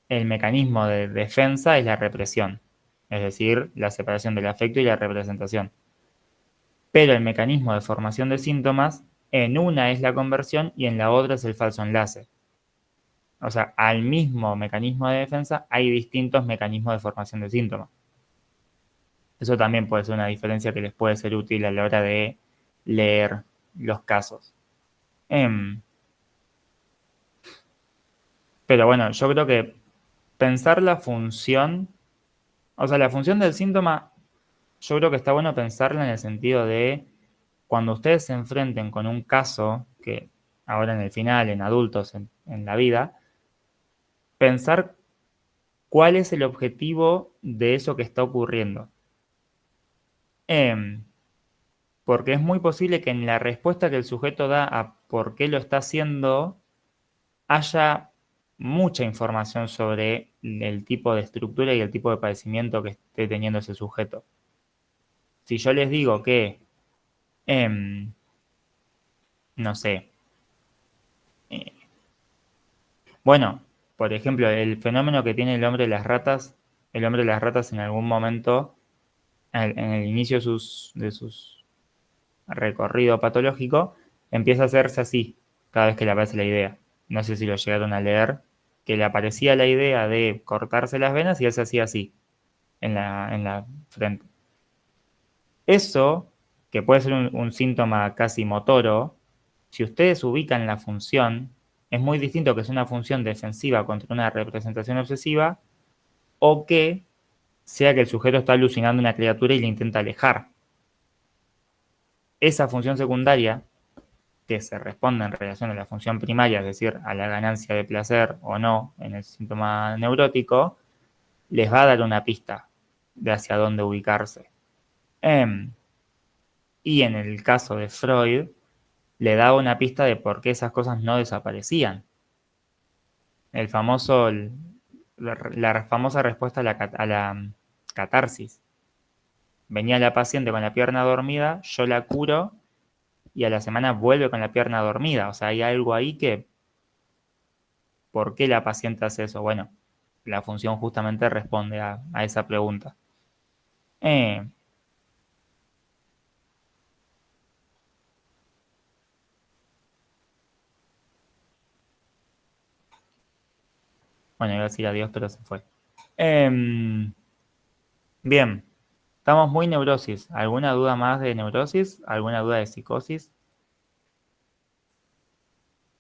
el mecanismo de defensa es la represión, es decir, la separación del afecto y la representación. Pero el mecanismo de formación de síntomas, en una es la conversión y en la otra es el falso enlace. O sea, al mismo mecanismo de defensa hay distintos mecanismos de formación de síntomas. Eso también puede ser una diferencia que les puede ser útil a la hora de leer los casos. Pero bueno, yo creo que pensar la función, o sea, la función del síntoma, yo creo que está bueno pensarla en el sentido de cuando ustedes se enfrenten con un caso, que ahora en el final, en adultos, en la vida, pensar cuál es el objetivo de eso que está ocurriendo. Porque es muy posible que en la respuesta que el sujeto da a por qué lo está haciendo haya mucha información sobre el tipo de estructura y el tipo de padecimiento que esté teniendo ese sujeto. Si yo les digo que, no sé, bueno, por ejemplo, el fenómeno que tiene el hombre de las ratas en algún momento, en el inicio de sus recorrido patológico, empieza a hacerse así cada vez que le aparece la idea. No sé si lo llegaron a leer, que le aparecía la idea de cortarse las venas y él se hacía así, en la frente. Eso, que puede ser un síntoma casi motoro, si ustedes ubican la función, es muy distinto que sea una función defensiva contra una representación obsesiva o que sea que el sujeto está alucinando una criatura y le intenta alejar. Esa función secundaria, que se responde en relación a la función primaria, es decir, a la ganancia de placer o no en el síntoma neurótico, les va a dar una pista de hacia dónde ubicarse. Y en el caso de Freud, le daba una pista de por qué esas cosas no desaparecían. La famosa respuesta a la catarsis. Venía la paciente con la pierna dormida, yo la curo y a la semana vuelve con la pierna dormida. O sea, hay algo ahí que... ¿Por qué la paciente hace eso? Bueno, la función justamente responde a esa pregunta. Bueno, iba a decir adiós, pero se fue. Bien, estamos muy neurosis. ¿Alguna duda más de neurosis? ¿Alguna duda de psicosis?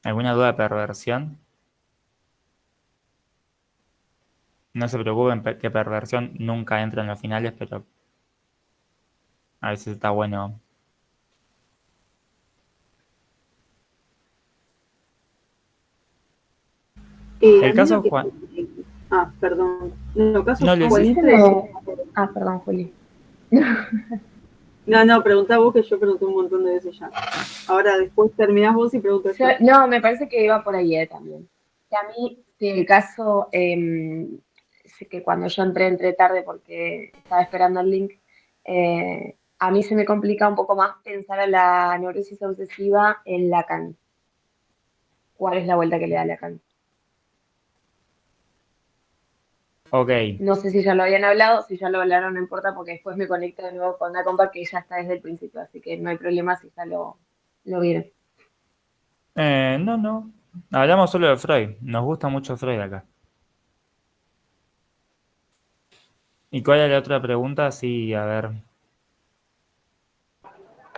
¿Alguna duda de perversión? No se preocupen que perversión nunca entra en los finales, pero a veces está bueno. A El mí caso lo que- Juan. Perdón. En el caso No, les- Juanita, Perdón, Juli. No, preguntá vos, que yo pregunté un montón de veces ya. Ahora después terminás vos y preguntas yo. No, me parece que iba por ahí también. Que a mí, si el caso, sí que cuando yo entré tarde porque estaba esperando el link, a mí se me complica un poco más pensar en la neurosis obsesiva en Lacan. ¿Cuál es la vuelta que le da Lacan? Ok, No sé si ya lo habían hablado, si ya lo hablaron no importa porque después me conecto de nuevo con una compa que ya está desde el principio, así que no hay problema si ya lo vieron. no. Hablamos solo de Freud. Nos gusta mucho Freud acá. ¿Y cuál es la otra pregunta? Sí, a ver.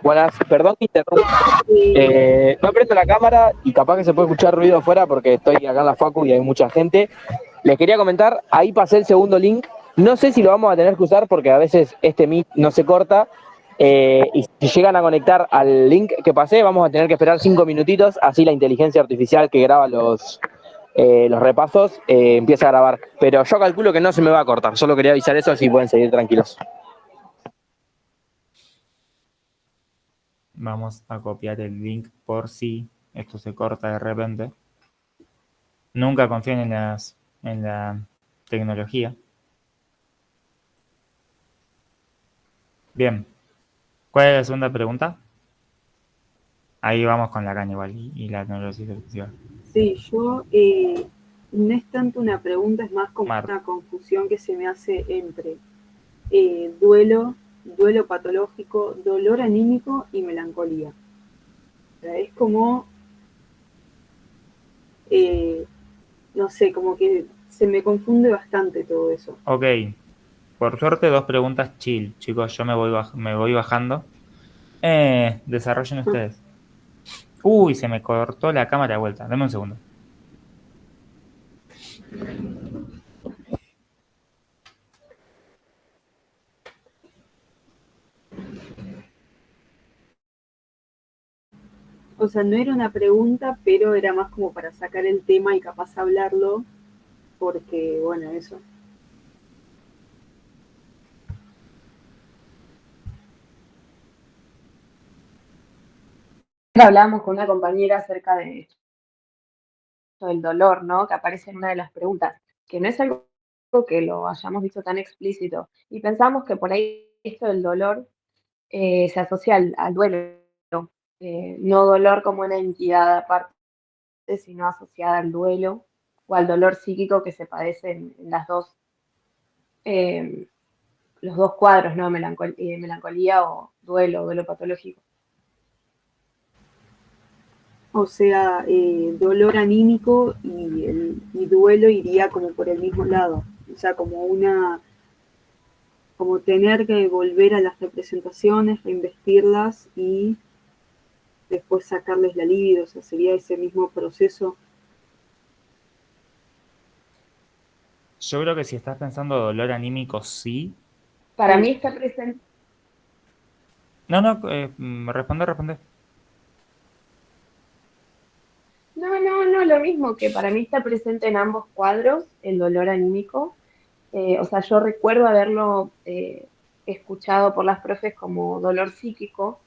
Buenas, perdón que interrumpa. No prendo la cámara y capaz que se puede escuchar ruido afuera porque estoy acá en la facu y hay mucha gente. Les quería comentar, ahí pasé el segundo link. No sé si lo vamos a tener que usar porque a veces este Meet no se corta. Y si llegan a conectar al link que pasé, vamos a tener que esperar 5 minutitos. Así la inteligencia artificial que graba los repasos empieza a grabar. Pero yo calculo que no se me va a cortar. Solo quería avisar eso, así pueden seguir tranquilos. Vamos a copiar el link por si esto se corta de repente. Nunca confíen en la tecnología. Bien. ¿Cuál es la segunda pregunta? Ahí vamos con Lacan igual y la neurosis obsesiva. Sí, yo no es tanto una pregunta, es más como Marta. una confusión que se me hace entre duelo patológico, dolor anímico y melancolía. O sea, es como, no sé, como que se me confunde bastante todo eso. Ok. Por suerte, 2 preguntas chill. Chicos, yo me voy bajando. Desarrollen ustedes. Uy, se me cortó la cámara de vuelta. Dame un segundo. O sea, no era una pregunta, pero era más como para sacar el tema y capaz hablarlo, porque, bueno, eso. Hablábamos con una compañera acerca de esto del dolor, ¿no? Que aparece en una de las preguntas, que no es algo que lo hayamos visto tan explícito. Y pensamos que por ahí esto del dolor se asocia al duelo, no dolor como una entidad aparte, sino asociada al duelo o al dolor psíquico que se padece en eh, los dos cuadros, ¿no? Melancolía o duelo patológico. O sea, dolor anímico y duelo iría como por el mismo lado. O sea, como tener que volver a las representaciones, reinvestirlas y después sacarles la libido. O sea, sería ese mismo proceso. Yo creo que si estás pensando dolor anímico, sí. Para mí está presente. No, responde. No, lo mismo que para mí está presente en ambos cuadros el dolor anímico. O sea, yo recuerdo haberlo escuchado por las profes como dolor psíquico,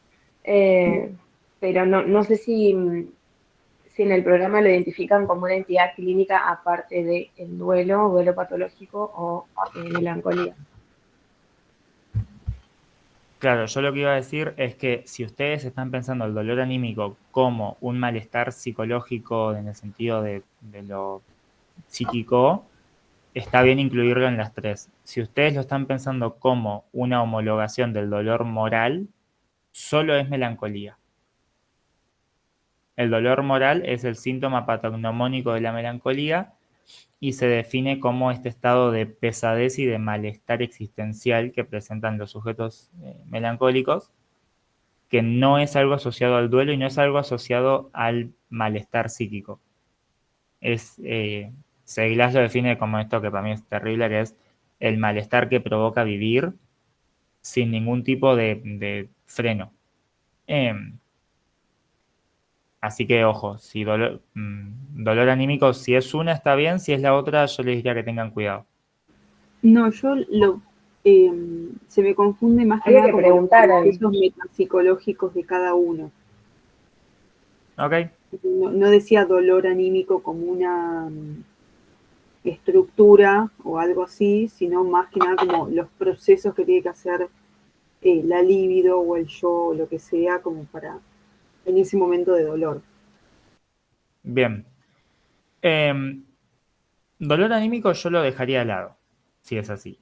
pero no sé si en el programa lo identifican como una entidad clínica aparte del duelo patológico o melancolía. Claro, yo lo que iba a decir es que si ustedes están pensando el dolor anímico como un malestar psicológico en el sentido de lo psíquico, está bien incluirlo en las 3. Si ustedes lo están pensando como una homologación del dolor moral, solo es melancolía. El dolor moral es el síntoma patognomónico de la melancolía y se define como este estado de pesadez y de malestar existencial que presentan los sujetos melancólicos, que no es algo asociado al duelo y no es algo asociado al malestar psíquico. Seglas lo define como esto que para mí es terrible, que es el malestar que provoca vivir sin ningún tipo de freno. Así que ojo, si dolor anímico, si es una está bien, si es la otra yo les diría que tengan cuidado. No, yo se me confunde más que Habría nada que como los preguntar ahí. procesos metapsicológicos de cada uno. Ok, No decía dolor anímico como una estructura o algo así, sino más que nada como los procesos que tiene que hacer la libido o el yo o lo que sea como para en ese momento de dolor. bien. Dolor anímico yo lo dejaría de lado, si es así.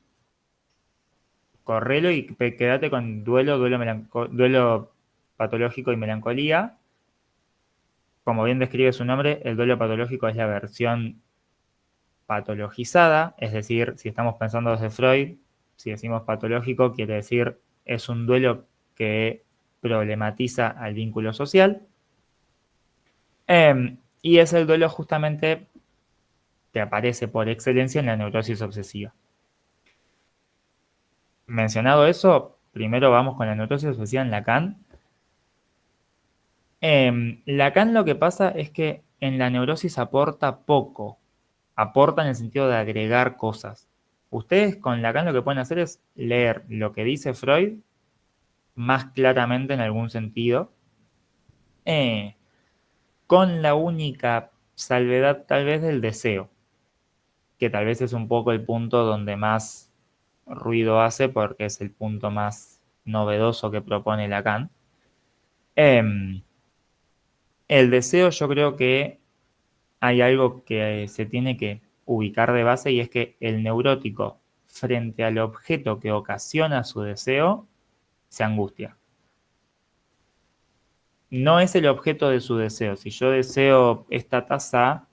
Correlo y quédate con duelo patológico y melancolía. Como bien describe su nombre, el duelo patológico es la versión patologizada, es decir, si estamos pensando desde Freud, si decimos patológico, quiere decir es un duelo que problematiza al vínculo social. Y es el duelo justamente que aparece por excelencia en la neurosis obsesiva. Mencionado eso, primero vamos con la neurosis obsesiva en Lacan. Lacan lo que pasa es que en la neurosis aporta poco, aporta en el sentido de agregar cosas. Ustedes con Lacan lo que pueden hacer es leer lo que dice Freud más claramente en algún sentido, eh, con la única salvedad tal vez del deseo, que tal vez es un poco el punto donde más ruido hace porque es el punto más novedoso que propone Lacan. Em, el deseo yo creo que hay algo que se tiene que ubicar de base y es que el neurótico frente al objeto que ocasiona su deseo se angustia. No es el objeto de su deseo. Si yo deseo esta taza,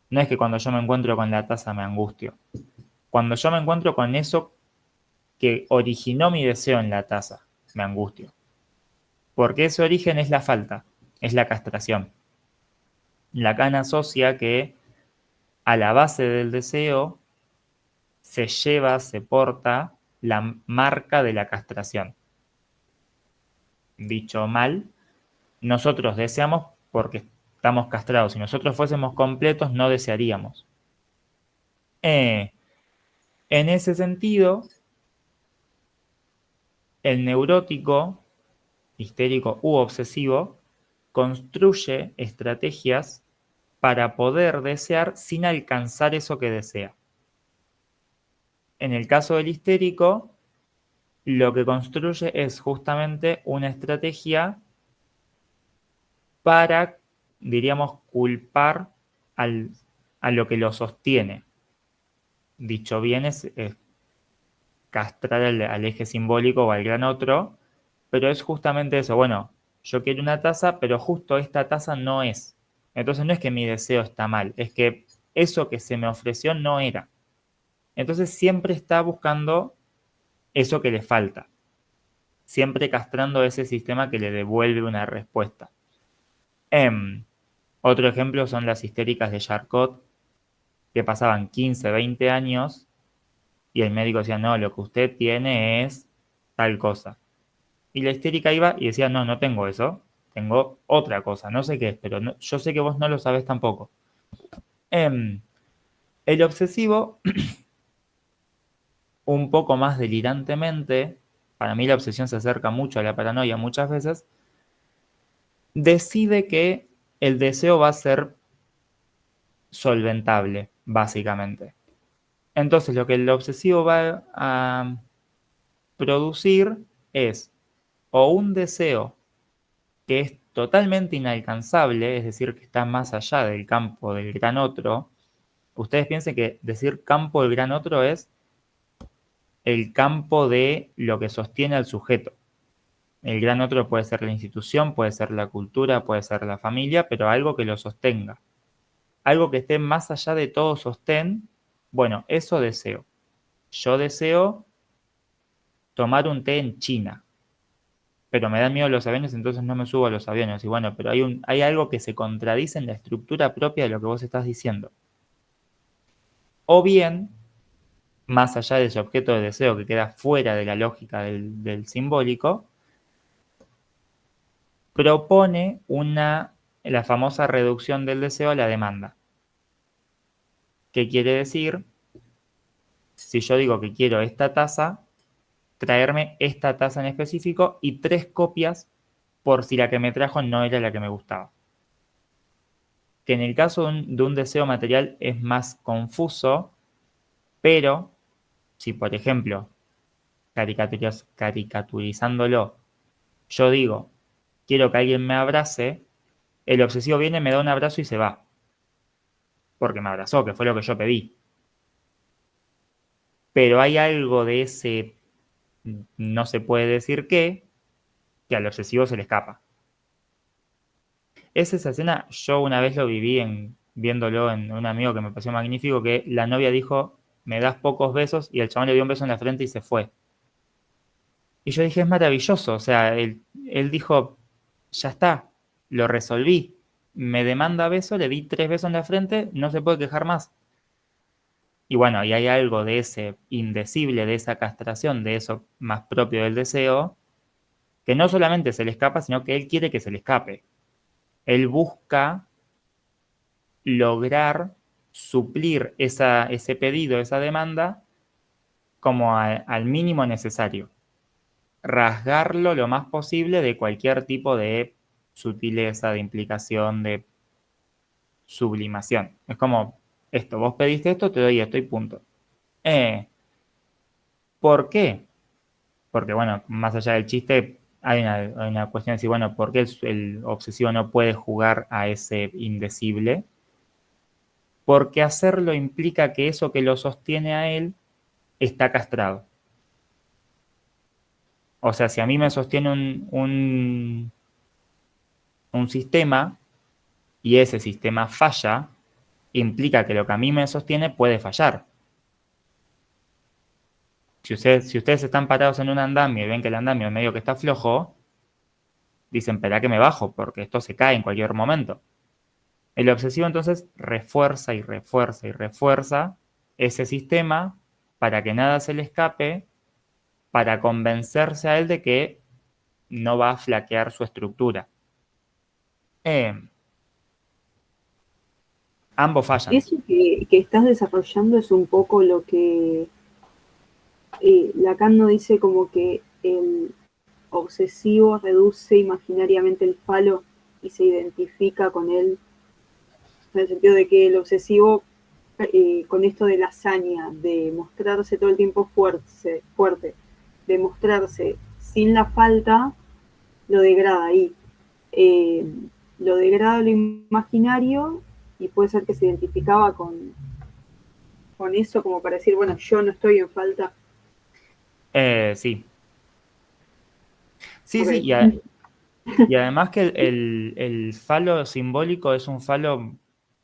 no es que cuando yo me encuentro con la taza me angustio. Cuando yo me encuentro con eso que originó mi deseo en la taza, me angustio. Porque ese origen es la falta, es la castración. Lacan asocia que a la base del deseo se lleva, se porta la marca de la castración. Dicho mal, nosotros deseamos porque estamos castrados. Si nosotros fuésemos completos, no desearíamos. En ese sentido, el neurótico, histérico u obsesivo, construye estrategias para poder desear sin alcanzar eso que desea. En el caso del histérico, lo que construye es justamente una estrategia para, diríamos, culpar a lo que lo sostiene. Dicho bien, es castrar al eje simbólico o al gran otro, pero es justamente eso. Bueno, yo quiero una taza, pero justo esta taza no es. Entonces no es que mi deseo está mal, es que eso que se me ofreció no era. Entonces siempre está buscando eso que le falta, siempre castrando ese sistema que le devuelve una respuesta. Otro ejemplo son las histéricas de Charcot, que pasaban 15, 20 años y el médico decía, no, lo que usted tiene es tal cosa. Y la histérica iba y decía, no, no tengo eso, tengo otra cosa, no sé qué es, pero yo sé que vos no lo sabés tampoco. El obsesivo, un poco más delirantemente, para mí la obsesión se acerca mucho a la paranoia muchas veces, decide que el deseo va a ser solventable, básicamente. Entonces, lo que el obsesivo va a producir es o un deseo que es totalmente inalcanzable, es decir, que está más allá del campo del gran otro. Ustedes piensen que decir campo del gran otro es el campo de lo que sostiene al sujeto. El gran otro puede ser la institución, puede ser la cultura, puede ser la familia, pero algo que lo sostenga. Algo que esté más allá de todo sostén, bueno, eso deseo. Yo deseo tomar un té en China, pero me dan miedo los aviones, entonces no me subo a los aviones. Y bueno, pero hay algo que se contradice en la estructura propia de lo que vos estás diciendo. O bien, más allá de ese objeto de deseo que queda fuera de la lógica del simbólico, propone la famosa reducción del deseo a la demanda. ¿Qué quiere decir? Si yo digo que quiero esta taza, traerme esta taza en específico y 3 copias por si la que me trajo no era la que me gustaba. Que en el caso de un deseo material es más confuso, pero si, por ejemplo, caricaturizándolo, yo digo, quiero que alguien me abrace, el obsesivo viene, me da un abrazo y se va. Porque me abrazó, que fue lo que yo pedí. Pero hay algo de ese no se puede decir qué, que al obsesivo se le escapa. Esa escena, yo una vez lo viví viéndolo en un amigo que me pareció magnífico, que la novia dijo, me das pocos besos, y el chabón le dio un beso en la frente y se fue. Y yo dije, es maravilloso, o sea, él dijo, ya está, lo resolví, me demanda beso, le di 3 besos en la frente, no se puede quejar más. Y bueno, y hay algo de ese indecible, de esa castración, de eso más propio del deseo, que no solamente se le escapa, sino que él quiere que se le escape. Él busca lograr suplir ese pedido, esa demanda, como al mínimo necesario. Rasgarlo lo más posible de cualquier tipo de sutileza, de implicación, de sublimación. Es como, esto, vos pediste esto, te doy esto y punto. ¿Por qué? Porque, bueno, más allá del chiste, hay una cuestión de decir, bueno, ¿por qué el obsesivo no puede jugar a ese indecible? Porque hacerlo implica que eso que lo sostiene a él está castrado. O sea, si a mí me sostiene un sistema y ese sistema falla, implica que lo que a mí me sostiene puede fallar. Si ustedes están parados en un andamio y ven que el andamio medio que está flojo, dicen, espera que me bajo, porque esto se cae en cualquier momento. El obsesivo entonces refuerza y refuerza y refuerza ese sistema para que nada se le escape, para convencerse a él de que no va a flaquear su estructura. Ambos fallan. Eso que estás desarrollando es un poco lo que Lacan no dice como que el obsesivo reduce imaginariamente el falo y se identifica con él, en el sentido de que el obsesivo, con esto de la hazaña, de mostrarse todo el tiempo fuerte, de mostrarse sin la falta, lo degrada ahí. Lo degrada lo imaginario y puede ser que se identificaba con eso como para decir, bueno, yo no estoy en falta. Sí. Okay. Sí, y además que el falo simbólico es un falo,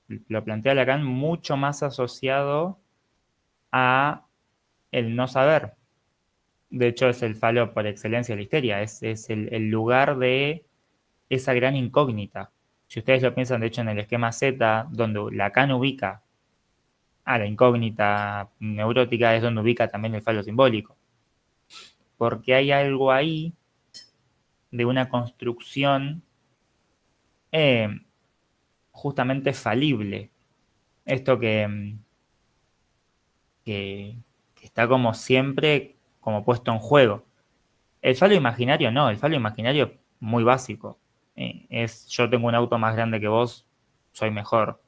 lo plantea Lacan, mucho más asociado a el no saber. De hecho, es el falo por excelencia de la histeria, es el lugar de esa gran incógnita. Si ustedes lo piensan, de hecho, en el esquema Z, donde Lacan ubica a la incógnita neurótica, es donde ubica también el falo simbólico. Porque hay algo ahí de una construcción justamente falible. Esto que está como siempre como puesto en juego. El falo imaginario no, el falo imaginario muy básico. Es yo tengo un auto más grande que vos, soy mejor.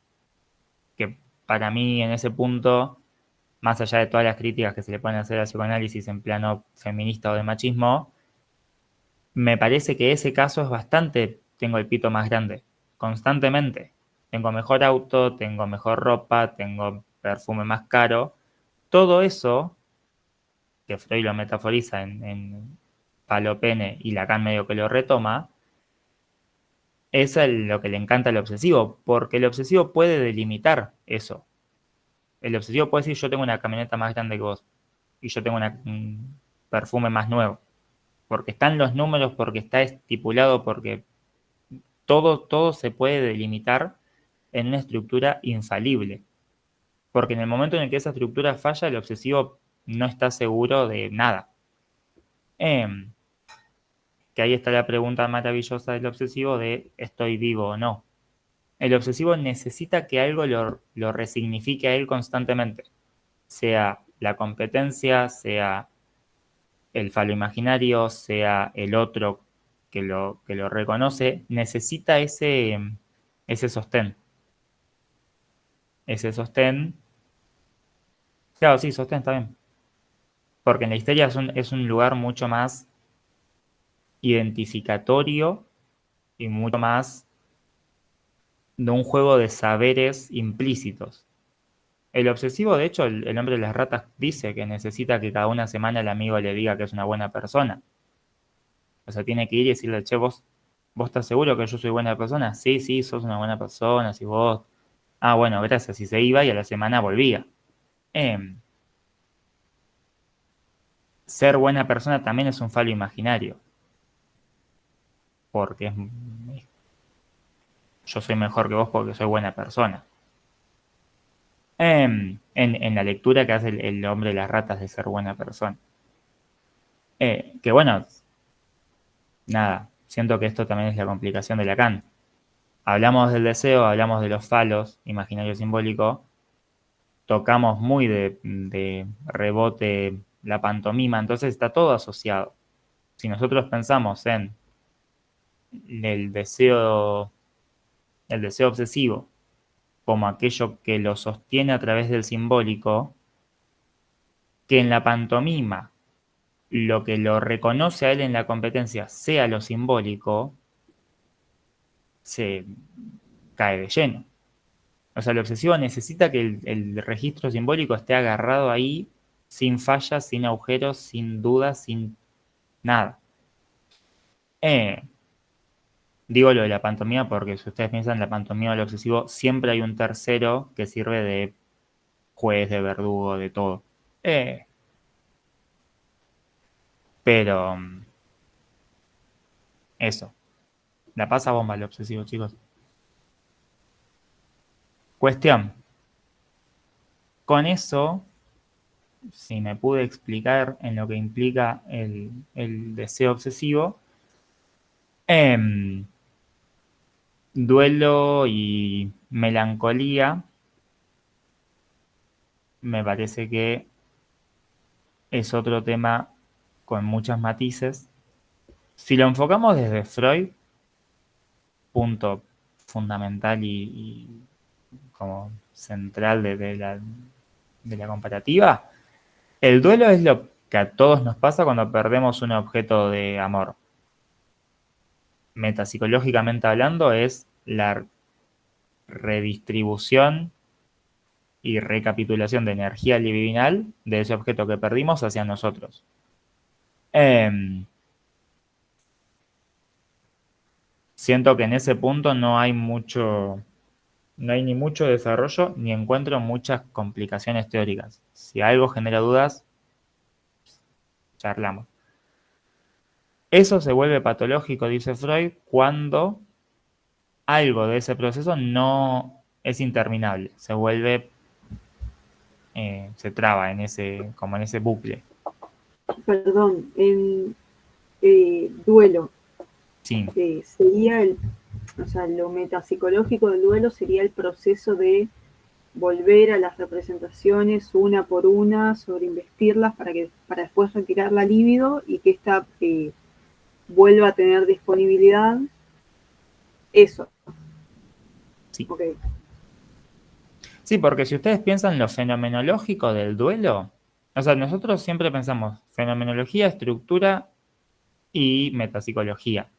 Que para mí en ese punto, más allá de todas las críticas que se le pueden hacer al psicoanálisis en plano feminista o de machismo, me parece que ese caso es bastante, tengo el pito más grande, constantemente. Tengo mejor auto, tengo mejor ropa, tengo perfume más caro. Todo eso, que Freud lo metaforiza en Palo Pene y Lacan medio que lo retoma, es lo que le encanta al obsesivo, porque el obsesivo puede delimitar eso. El obsesivo puede decir, yo tengo una camioneta más grande que vos y yo tengo un perfume más nuevo. Porque están los números, porque está estipulado, porque todo se puede delimitar en una estructura infalible. Porque en el momento en el que esa estructura falla, el obsesivo no está seguro de nada. Que ahí está la pregunta maravillosa del obsesivo de ¿estoy vivo o no? El obsesivo necesita que algo lo resignifique a él constantemente. Sea la competencia, sea el falo imaginario, sea el otro que lo reconoce, necesita ese sostén. Ese sostén, claro, sí, sostén está bien. Porque en la histeria es un lugar mucho más identificatorio y mucho más de un juego de saberes implícitos. El obsesivo, de hecho, el hombre de las ratas dice que necesita que cada una semana el amigo le diga que es una buena persona. O sea, tiene que ir y decirle, che, vos estás seguro que yo soy buena persona. Sí, sí, sos una buena persona, si vos... Ah, bueno, gracias. Y se iba y a la semana volvía. Em, Ser buena persona también es un falo imaginario. Porque yo soy mejor que vos porque soy buena persona. En la lectura que hace el hombre de las ratas de ser buena persona. Que bueno, nada, siento que esto también es la complicación de Lacan. Hablamos del deseo, hablamos de los falos, imaginario simbólico, tocamos muy de rebote la pantomima, entonces está todo asociado. Si nosotros pensamos en el deseo, el deseo obsesivo como aquello que lo sostiene a través del simbólico, que en la pantomima lo que lo reconoce a él en la competencia sea lo simbólico, se cae de lleno. O sea, el obsesivo necesita que el registro simbólico esté agarrado ahí, sin fallas, sin agujeros, sin dudas, sin nada. Digo lo de la pantomima porque si ustedes piensan en la pantomima del obsesivo, siempre hay un tercero que sirve de juez, de verdugo, de todo. Pero eso, la pasa bomba el obsesivo, chicos. Cuestión. Con eso, si me pude explicar en lo que implica el deseo obsesivo, duelo y melancolía, me parece que es otro tema con muchos matices. Si lo enfocamos desde Freud, punto fundamental y como central de la comparativa, el duelo es lo que a todos nos pasa cuando perdemos un objeto de amor. Metapsicológicamente hablando, es la redistribución y recapitulación de energía libidinal de ese objeto que perdimos hacia nosotros. Siento que en ese punto no hay ni mucho desarrollo ni encuentro muchas complicaciones teóricas. Si algo genera dudas, charlamos. Eso se vuelve patológico, dice Freud, cuando algo de ese proceso no es interminable, se vuelve, se traba como en ese bucle. Perdón, en duelo, Sí, sería o sea, lo metapsicológico del duelo sería el proceso de volver a las representaciones una por una, sobreinvestirlas para después retirar la libido y que ésta vuelva a tener disponibilidad. Eso. sí. Okay. Sí, porque si ustedes piensan lo fenomenológico del duelo, o sea, nosotros siempre pensamos fenomenología, estructura y metapsicología.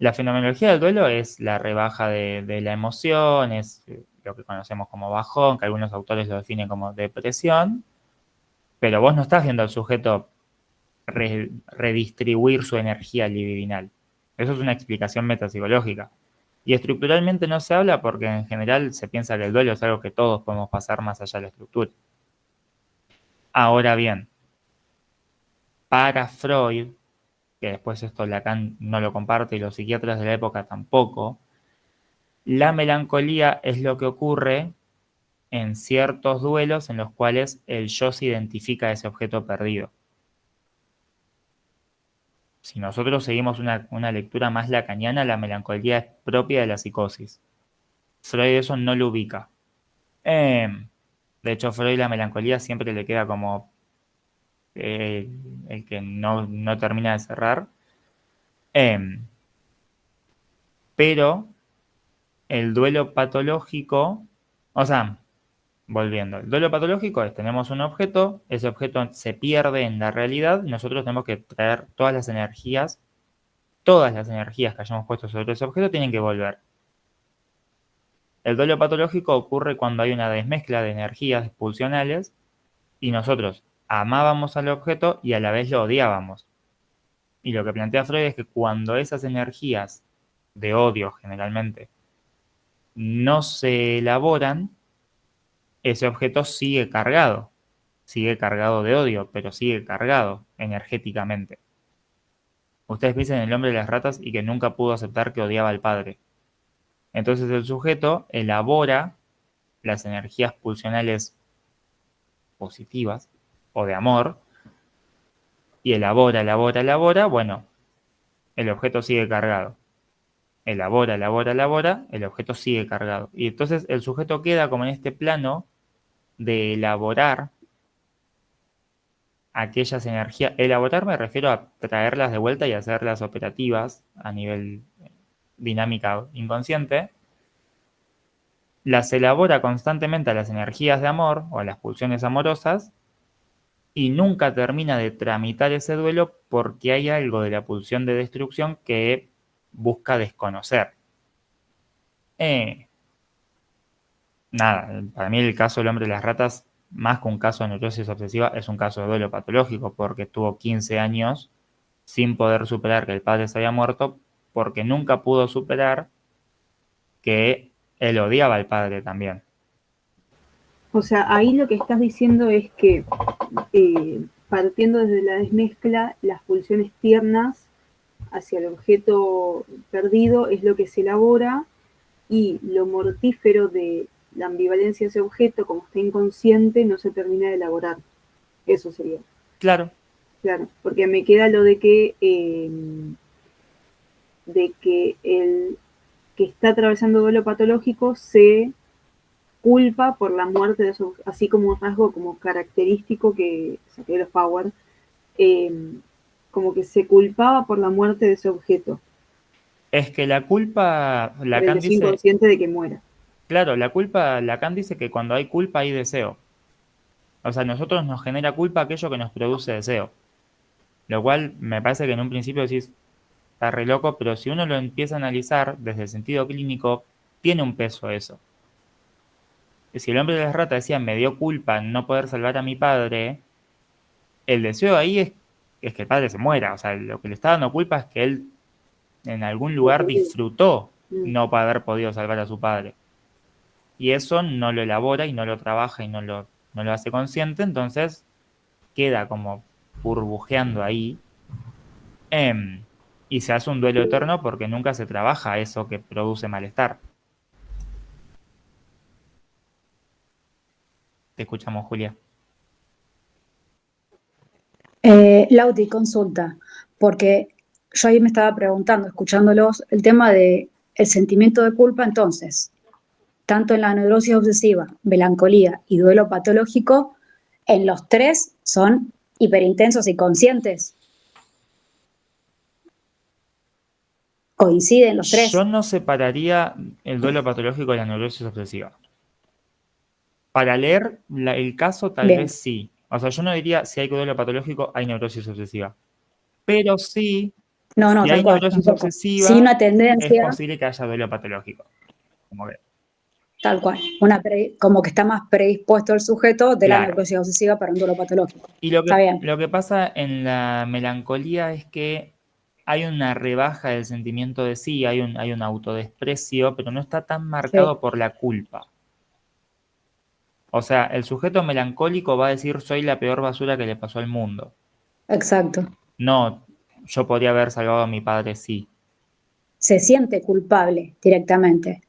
La fenomenología del duelo es la rebaja de la emoción, es lo que conocemos como bajón, que algunos autores lo definen como depresión, pero vos no estás viendo al sujeto redistribuir su energía libidinal. Eso es una explicación metapsicológica. Y estructuralmente no se habla porque en general se piensa que el duelo es algo que todos podemos pasar más allá de la estructura. Ahora bien, para Freud, que después esto Lacan no lo comparte y los psiquiatras de la época tampoco, la melancolía es lo que ocurre en ciertos duelos en los cuales el yo se identifica a ese objeto perdido. Si nosotros seguimos una lectura más lacaniana, la melancolía es propia de la psicosis. Freud eso no lo ubica. De hecho, Freud la melancolía siempre le queda como el que no termina de cerrar. Pero el duelo patológico, o sea, volviendo, el duelo patológico es, tenemos un objeto, ese objeto se pierde en la realidad, y nosotros tenemos que traer todas las energías que hayamos puesto sobre ese objeto tienen que volver. El duelo patológico ocurre cuando hay una desmezcla de energías pulsionales y nosotros amábamos al objeto y a la vez lo odiábamos. Y lo que plantea Freud es que cuando esas energías de odio generalmente no se elaboran, ese objeto sigue cargado de odio, pero sigue cargado energéticamente. Ustedes piensan en el hombre de las ratas y que nunca pudo aceptar que odiaba al padre. Entonces el sujeto elabora las energías pulsionales positivas o de amor y elabora, bueno, el objeto sigue cargado. Elabora, el objeto sigue cargado. Y entonces el sujeto queda como en este plano de elaborar aquellas energías. Elaborar me refiero a traerlas de vuelta y hacerlas operativas a nivel dinámica inconsciente. Las elabora constantemente a las energías de amor o a las pulsiones amorosas y nunca termina de tramitar ese duelo porque hay algo de la pulsión de destrucción que busca desconocer. Nada, para mí el caso del hombre de las ratas, más que un caso de neurosis obsesiva, es un caso de duelo patológico porque estuvo 15 años sin poder superar que el padre se había muerto porque nunca pudo superar que él odiaba al padre también. O sea, ahí lo que estás diciendo es que partiendo desde la desmezcla, las pulsiones tiernas hacia el objeto perdido es lo que se elabora y lo mortífero de la ambivalencia de ese objeto, como está inconsciente, no se termina de elaborar. Eso sería. Claro. Claro, porque me queda lo de que el que está atravesando duelo patológico se culpa por la muerte de su, así como un rasgo como característico que saqué de los Power, como que se culpaba por la muerte de ese objeto. Es que la culpa, Por el Lacan deseo dice, inconsciente de que muera. claro, Lacan dice que cuando hay culpa hay deseo. O sea, a nosotros nos genera culpa aquello que nos produce deseo. Lo cual me parece que en un principio decís, está re loco, pero si uno lo empieza a analizar desde el sentido clínico, tiene un peso eso. Si el hombre de las ratas decía, me dio culpa no poder salvar a mi padre, el deseo ahí es que el padre se muera. O sea, lo que le está dando culpa es que él en algún lugar disfrutó no haber podido salvar a su padre. Y eso no lo elabora y no lo trabaja y no lo hace consciente, entonces queda como burbujeando ahí. Y se hace un duelo eterno porque nunca se trabaja eso que produce malestar. Te escuchamos, Julia. Lauti, consulta, porque yo ahí me estaba preguntando, escuchándolos, el tema de el sentimiento de culpa, entonces, tanto en la neurosis obsesiva, melancolía y duelo patológico, en los tres son hiperintensos y conscientes. Coinciden los tres. Yo no separaría el duelo patológico de la neurosis obsesiva. Para leer el caso, tal Bien. vez sí. O sea, yo no diría si hay duelo patológico, hay neurosis obsesiva. Pero sí, No, si tal hay cual, neurosis tampoco. obsesiva, Sí, una es tendencia, posible que haya duelo patológico. Como que, tal cual, como que está más predispuesto el sujeto de la claro. neurosis obsesiva para un duelo patológico. Y Está bien. lo que pasa en la melancolía es que hay una rebaja del sentimiento de sí, hay un autodesprecio, pero no está tan marcado Sí. por la culpa. O sea, el sujeto melancólico va a decir soy la peor basura que le pasó al mundo. Exacto. No, yo podría haber salvado a mi padre, sí. Se siente culpable directamente.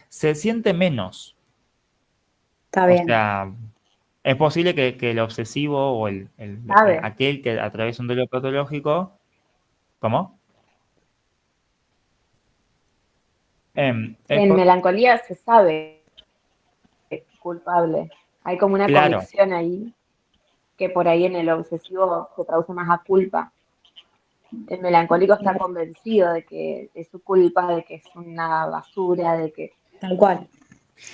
Se siente menos. Está O bien. sea, es posible que el obsesivo o Sabe. aquel que atraviesa un duelo patológico. ¿Cómo? En melancolía se sabe culpable. Hay como una Claro. conexión ahí. que por ahí en el obsesivo se traduce más a culpa. El melancólico está convencido de que es su culpa, de que es una basura, de que... Tal cual.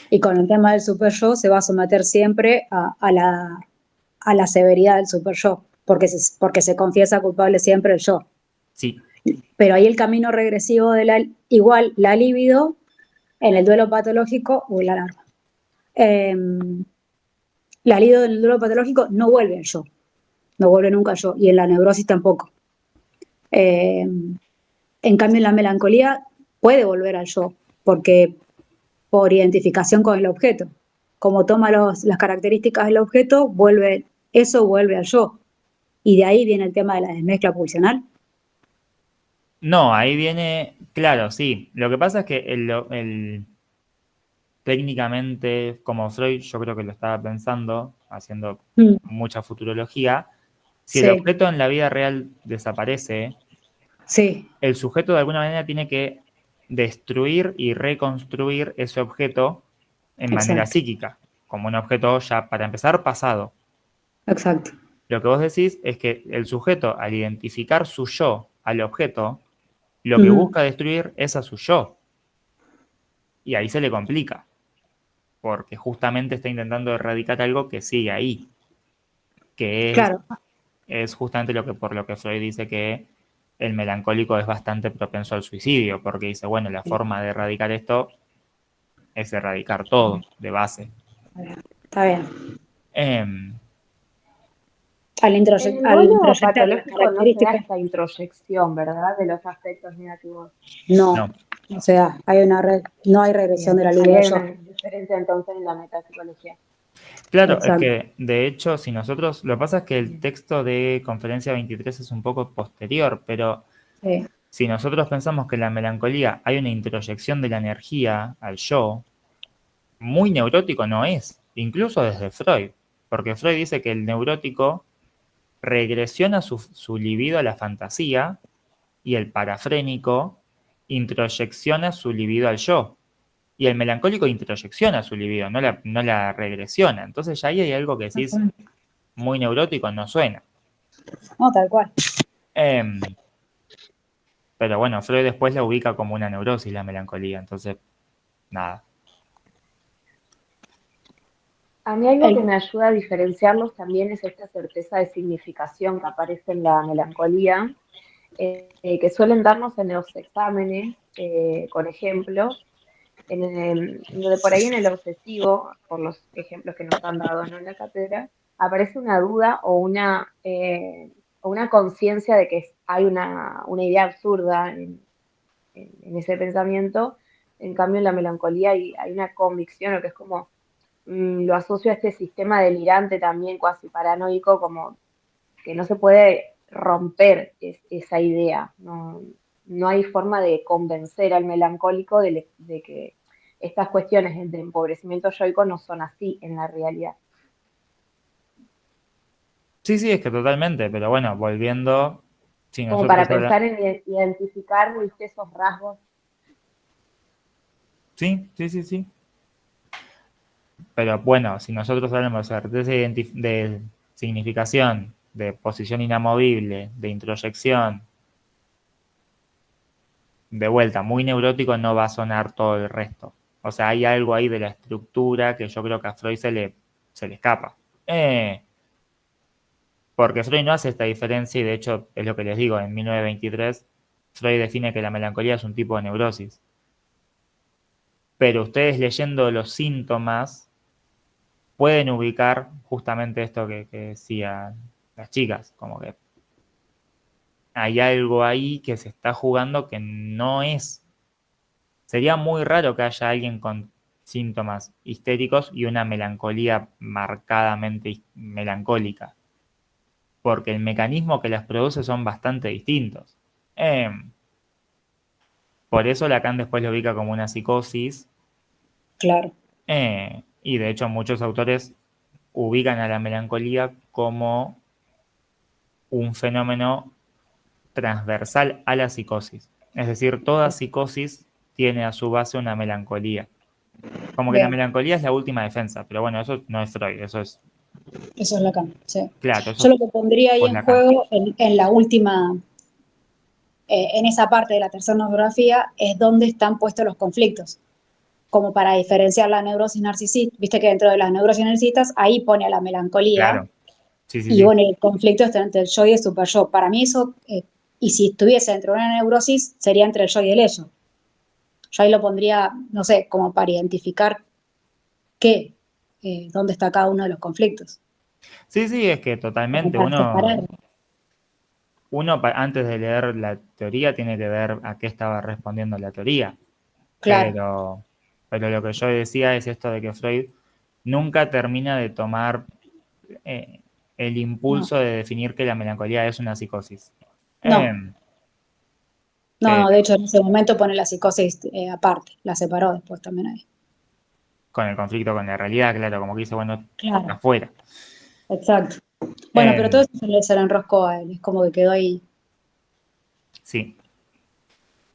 Y con el tema del super yo se va a someter siempre a la severidad del super yo, porque se confiesa culpable siempre el yo. Sí, Pero ahí el camino regresivo igual la libido en el duelo patológico, eh, la libido del duelo patológico no vuelve al yo, no vuelve nunca al yo, y en la neurosis tampoco. En cambio, en la melancolía puede volver al yo, porque por identificación con el objeto. Como toma las características del objeto, eso vuelve al yo. Y de ahí viene el tema de la desmezcla pulsional. no, ahí viene, claro, sí. Lo que pasa es que técnicamente, como Freud, yo creo que lo estaba pensando, haciendo Mm, mucha futurología, si el sí, objeto en la vida real desaparece, sí, el sujeto de alguna manera tiene que destruir y reconstruir ese objeto en manera exacto, psíquica, como un objeto ya, para empezar, pasado. exacto. Lo que vos decís es que el sujeto, al identificar su yo al objeto, lo que Ujú, busca destruir es a su yo. Y ahí se le complica, porque justamente está intentando erradicar algo que sigue ahí, que claro, es justamente por lo que Freud dice que el melancólico es bastante propenso al suicidio, porque dice, bueno, la forma de erradicar esto es erradicar todo de base. está bien. Em, En el Al duelo introyectar las patológico no se da características, esta introyección, ¿verdad? De los aspectos negativos. no. no, O sea, no hay regresión Bien, de la ahí libido hay del yo. una diferencia entonces en la metapsicología. claro, es Exacto. que de hecho, si nosotros, lo que pasa es que el texto de Conferencia 23 es un poco posterior, pero Sí. si nosotros pensamos que en la melancolía hay una introyección de la energía al yo, muy neurótico no es, incluso desde Freud, porque Freud dice que el neurótico regresiona su libido a la fantasía y el parafrénico introyecciona su libido al yo. Y el melancólico introyecciona su libido, no la regresiona. Entonces ya ahí hay algo que decís muy neurótico, no suena. No, tal cual. Em, pero bueno, Freud después la ubica como una neurosis, la melancolía. Entonces, nada. A mí algo que El- me ayuda a diferenciarlos también es esta certeza de significación que aparece en la melancolía, que suelen darnos en los exámenes, con ejemplos, donde por ahí en el obsesivo, por los ejemplos que nos han dado, ¿no?, en la cátedra, aparece una duda o una conciencia de que hay una idea absurda en ese pensamiento. En cambio, en la melancolía hay una convicción, o que es como, lo asocio a este sistema delirante también, cuasi paranoico, como que no se puede romper esa idea. No, no hay forma de convencer al melancólico de que estas cuestiones de empobrecimiento yoico no son así en la realidad. Sí, sí, es que totalmente, pero bueno, volviendo, si Como nosotros para hablamos... pensar en identificar, ¿viste?, esos rasgos. Sí, sí, sí, sí. Pero bueno, si nosotros hablamos de certeza de significación, de posición inamovible, de introyección, de vuelta, muy neurótico no va a sonar todo el resto. O sea, hay algo ahí de la estructura que yo creo que a Freud se le escapa. Porque Freud no hace esta diferencia y de hecho es lo que les digo, en 1923 Freud define que la melancolía es un tipo de neurosis. Pero ustedes leyendo los síntomas pueden ubicar justamente esto que decían las chicas, como que hay algo ahí que se está jugando que no es. Sería muy raro que haya alguien con síntomas histéricos y una melancolía marcadamente melancólica, porque el mecanismo que las produce son bastante distintos. Por eso Lacan después lo ubica como una psicosis, claro. y de hecho muchos autores ubican a la melancolía como un fenómeno transversal a la psicosis. Es decir, toda psicosis tiene a su base una melancolía. Como que la Bien. melancolía es la última defensa, pero bueno, eso no es Freud, eso es Eso es Lacan, sí. Claro, eso Yo es lo que pondría ahí en post-Lacan. juego en la última, en esa parte de la tercera neurografía, es dónde están puestos los conflictos, como para diferenciar la neurosis narcisista. Viste que dentro de las neurosis narcisistas, ahí pone a la melancolía, Claro, sí, sí, y sí. bueno, el conflicto está entre el yo y el super yo. Para mí eso, y si estuviese dentro de una neurosis, sería entre el yo y el ello. Yo ahí lo pondría, no sé, como para identificar qué, dónde está cada uno de los conflictos, Sí, sí, es que como totalmente para separar. antes de leer la teoría tiene que ver a qué estaba respondiendo la teoría. Claro, Pero lo que yo decía es esto de que Freud nunca termina de tomar eh, el no, impulso de definir que la melancolía es una psicosis. no, Em, no, no, pero de hecho en ese momento pone la psicosis aparte, la separó después también ahí. con el conflicto con la realidad, claro, como que dice, bueno, Claro, afuera. exacto. Bueno, pero todo Em, eso se le enroscó a él, es como que quedó ahí. sí,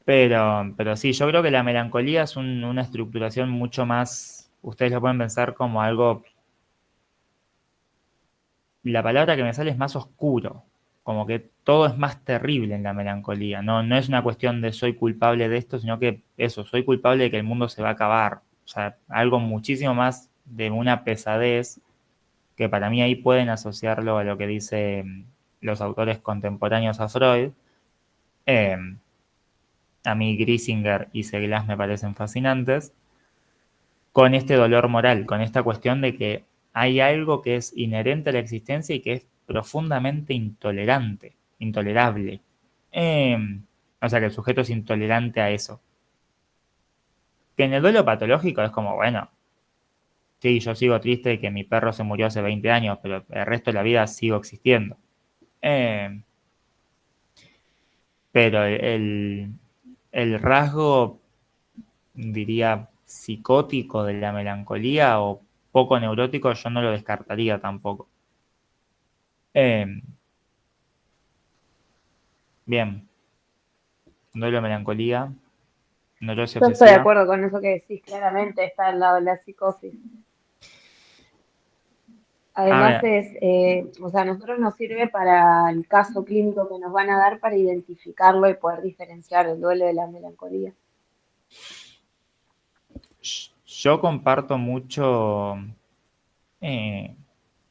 pero sí, yo creo que la melancolía es una estructuración mucho más, ustedes lo pueden pensar como algo, la palabra que me sale es más oscuro, como que todo es más terrible en la melancolía, no, no es una cuestión de soy culpable de esto, sino que eso, soy culpable de que el mundo se va a acabar, o sea, algo muchísimo más de una pesadez que para mí ahí pueden asociarlo a lo que dicen los autores contemporáneos a Freud. Eh, a mí Grisinger y Seglas me parecen fascinantes, con este dolor moral, con esta cuestión de que hay algo que es inherente a la existencia y que es profundamente intolerante, intolerable. Eh, o sea, que el sujeto es intolerante a eso. Que en el duelo patológico es como, bueno, sí, yo sigo triste de que mi perro se murió hace 20 años, pero el resto de la vida sigo existiendo. Eh, pero el rasgo, diría, psicótico de la melancolía o poco neurótico, yo no lo descartaría tampoco. Eh, bien, duelo, melancolía, neurosis Yo estoy de obsesiva. acuerdo con eso que decís, claramente está al lado de la psicosis. A Además ver, o sea, a nosotros nos sirve para el caso clínico que nos van a dar para identificarlo y poder diferenciar el duelo de la melancolía. yo comparto mucho eh,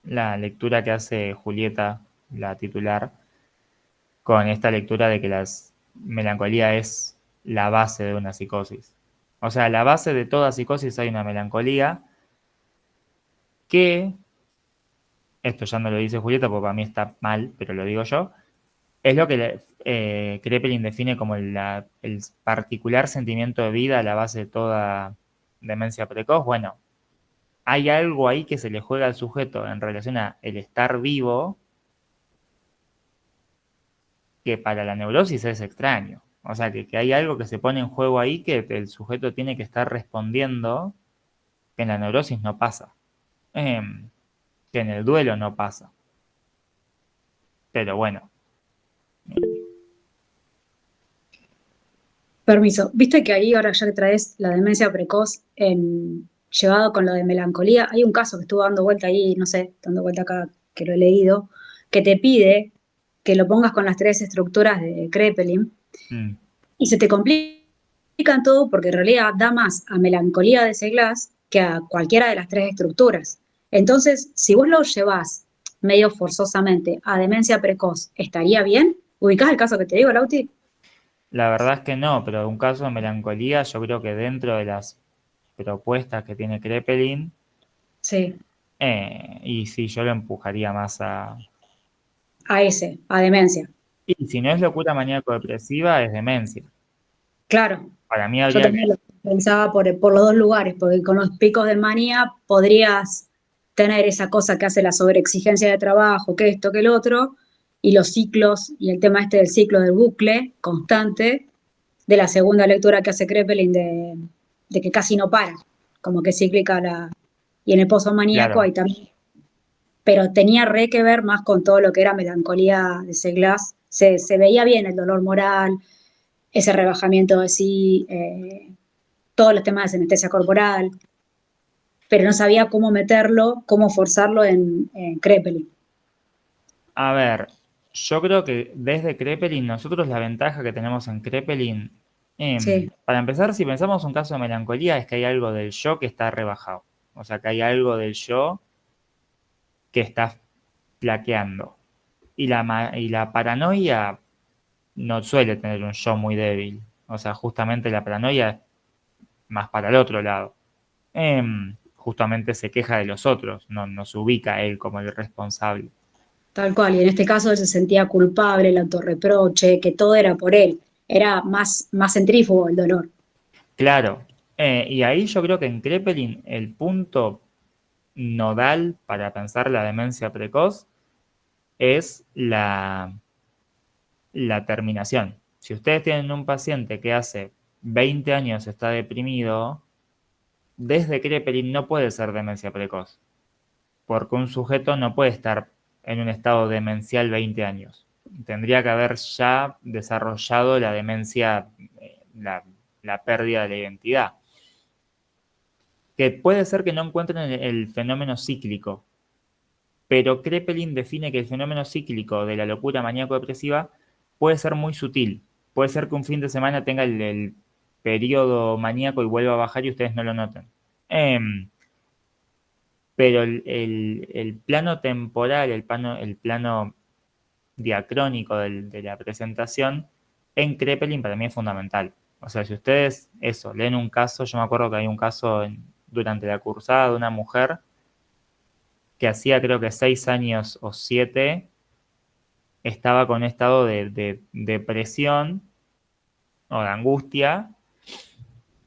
la lectura que hace Julieta, la titular, con esta lectura de que la melancolía es la base de una psicosis. O sea, la base de toda psicosis hay una melancolía que, esto ya no lo dice Julieta porque para mí está mal, pero lo digo yo, es lo que Kraepelin define como el particular sentimiento de vida a la base de toda demencia precoz. Bueno, hay algo ahí que se le juega al sujeto en relación a el estar vivo que para la neurosis es extraño. O sea, que hay algo que se pone en juego ahí que el sujeto tiene que estar respondiendo que en la neurosis no pasa, que en el duelo no pasa. Pero bueno, Permiso. Viste que ahí, ahora ya que traes la demencia precoz llevado con lo de melancolía, hay un caso que estuvo dando vuelta ahí, no sé, dando vuelta acá, que lo he leído, que te pide que lo pongas con las tres estructuras de Kraepelin mm, y se te complican todo porque en realidad da más a melancolía de ese glass que a cualquiera de las tres estructuras. Entonces, si vos lo llevas medio forzosamente a demencia precoz, ¿estaría bien? ¿Ubicás el caso que te digo, Lauti? la verdad es que no, pero un caso de melancolía yo creo que dentro de las propuestas que tiene Kraepelin, Sí, y sí, yo lo empujaría más a... a ese, a demencia. Y si no es locura maníaco-depresiva, es demencia. Claro, Para mí yo habría que... también lo pensaba por los dos lugares, porque con los picos de manía podrías tener esa cosa que hace la sobreexigencia de trabajo, que esto, que el otro, y los ciclos, y el tema este del ciclo del bucle constante, de la segunda lectura que hace Kraepelin de que casi no para, como que es cíclica y en el pozo maníaco Claro, hay también, pero tenía re que ver más con todo lo que era melancolía de ese glass, se veía bien el dolor moral, ese rebajamiento de sí, todos los temas de anestesia corporal. pero no sabía cómo meterlo, cómo forzarlo en Krepelin. A ver, yo creo que desde Krepelin, nosotros la ventaja que tenemos en Krepelin, Sí, para empezar, si pensamos un caso de melancolía, es que hay algo del yo que está rebajado. O sea, que hay algo del yo que está flaqueando. Y la paranoia no suele tener un yo muy débil. O sea, justamente la paranoia es más para el otro lado. Justamente se queja de los otros, no se ubica a él como el responsable. tal cual. Y en este caso él se sentía culpable, el autorreproche, que todo era por él. Era más centrífugo el dolor. Claro, y ahí yo creo que en Krepelin el punto nodal para pensar la demencia precoz es la terminación. Si ustedes tienen un paciente que hace 20 años está deprimido, desde Krepelin no puede ser demencia precoz, porque un sujeto no puede estar en un estado demencial 20 años. Tendría que haber ya desarrollado la demencia, la pérdida de la identidad. Que puede ser que no encuentren el fenómeno cíclico, pero Krepelin define que el fenómeno cíclico de la locura maníaco-depresiva puede ser muy sutil. Puede ser que un fin de semana tenga el periodo maníaco y vuelva a bajar y ustedes no lo noten. Em, pero el plano temporal, el plano diacrónico de la presentación en Krepelin para mí es fundamental. O sea, si ustedes, eso, leen un caso, yo me acuerdo que hay un caso durante la cursada de una mujer que hacía creo que 6 años o 7 estaba con un estado de depresión o de angustia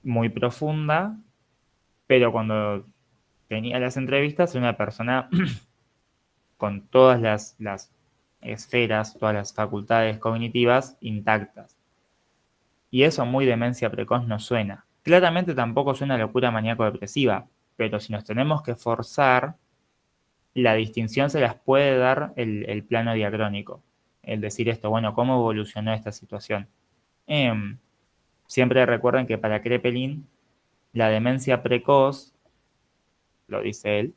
muy profunda, pero cuando tenía las entrevistas era una persona con todas las esferas, todas las facultades cognitivas intactas. Y eso muy demencia precoz no suena. Claramente tampoco suena locura maníaco-depresiva, pero si nos tenemos que forzar, la distinción se las puede dar el plano diacrónico. El decir esto, bueno, ¿cómo evolucionó esta situación? Em, Siempre recuerden que para Krepelin, la demencia precoz, lo dice él,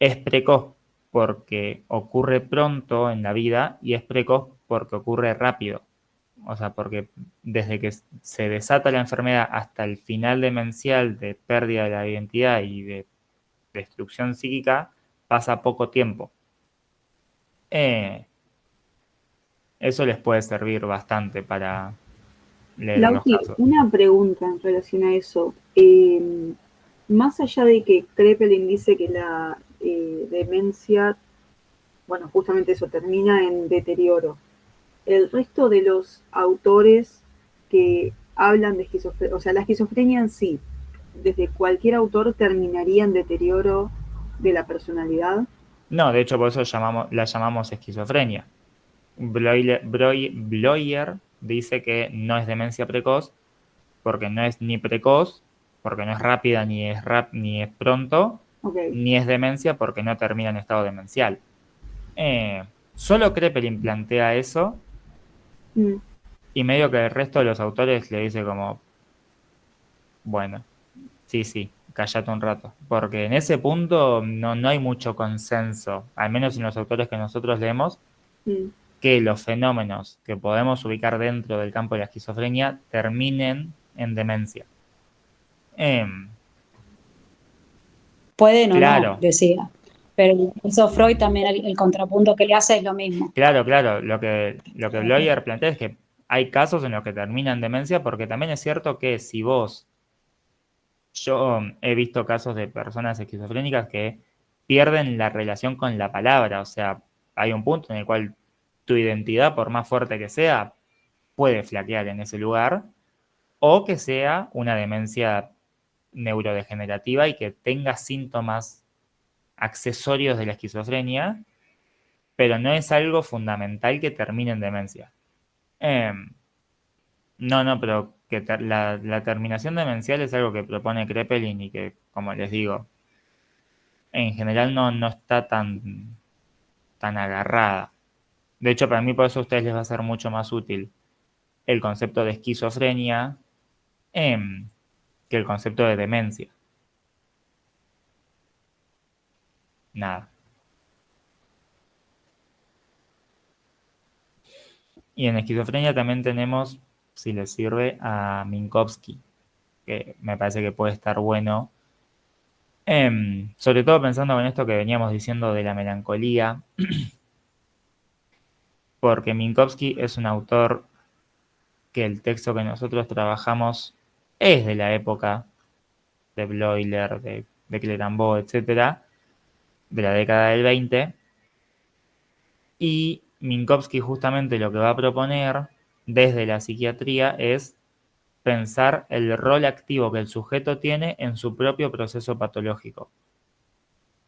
es precoz porque ocurre pronto en la vida y es precoz porque ocurre rápido. O sea, porque desde que se desata la enfermedad hasta el final demencial de pérdida de la identidad y de destrucción psíquica, pasa poco tiempo. Eh, Eso les puede servir bastante para leer los Lauti, casos. una pregunta en relación a eso. Más allá de que Krepelin dice que la demencia, bueno, justamente eso, termina en deterioro, el resto de los autores que hablan de esquizofrenia, o sea, la esquizofrenia en sí, desde cualquier autor terminaría en deterioro de la personalidad. No, de hecho por eso la llamamos esquizofrenia. Bloyer dice que no es demencia precoz porque no es ni precoz, porque no es rápida ni es pronto, Ok. ni es demencia porque no termina en estado demencial. Solo Krepelin plantea eso Mm. y medio que el resto de los autores le dice como, bueno, sí, cállate un rato. Porque en ese punto no hay mucho consenso, al menos en los autores que nosotros leemos, Mm. que los fenómenos que podemos ubicar dentro del campo de la esquizofrenia terminen en demencia. Pueden o no, Claro, decía. Pero eso Freud también, el contrapunto que le hace es lo mismo. claro. Lo que Bloyer plantea es que hay casos en los que terminan en demencia porque también es cierto que si yo he visto casos de personas esquizofrénicas que pierden la relación con la palabra, o sea, hay un punto en el cual tu identidad, por más fuerte que sea, puede flaquear en ese lugar, o que sea una demencia neurodegenerativa y que tenga síntomas accesorios de la esquizofrenia, pero no es algo fundamental que termine en demencia. Em, no, pero que la terminación demencial es algo que propone Krepelin y que, como les digo, en general no está tan agarrada. De hecho, para mí por eso a ustedes les va a ser mucho más útil el concepto de esquizofrenia que el concepto de demencia. nada. Y en esquizofrenia también tenemos, si les sirve, a Minkowski, que me parece que puede estar bueno. Sobre todo pensando en esto que veníamos diciendo de la melancolía, porque Minkowski es un autor que el texto que nosotros trabajamos es de la época de Bleuler, de Clérambault, etcétera, de la década del 20, y Minkowski justamente lo que va a proponer desde la psiquiatría es pensar el rol activo que el sujeto tiene en su propio proceso patológico.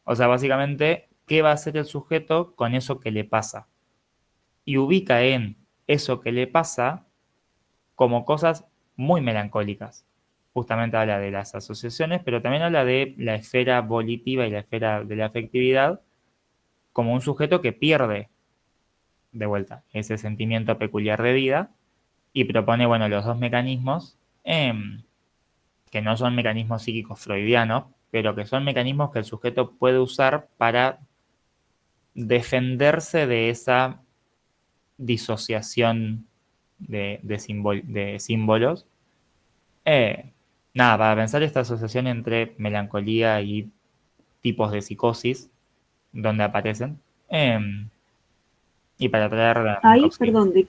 O sea, básicamente, ¿qué va a hacer el sujeto con eso que le pasa? Y ubica en eso que le pasa como cosas muy melancólicas. Justamente habla de las asociaciones, pero también habla de la esfera volitiva y la esfera de la afectividad como un sujeto que pierde de vuelta ese sentimiento peculiar de vida y propone, bueno, los dos mecanismos que no son mecanismos psíquicos freudianos, pero que son mecanismos que el sujeto puede usar para defenderse de esa disociación de símbolos. Nada, para pensar esta asociación entre melancolía y tipos de psicosis, donde aparecen, y para traer a Ahí, Minkowski. perdón, ¿de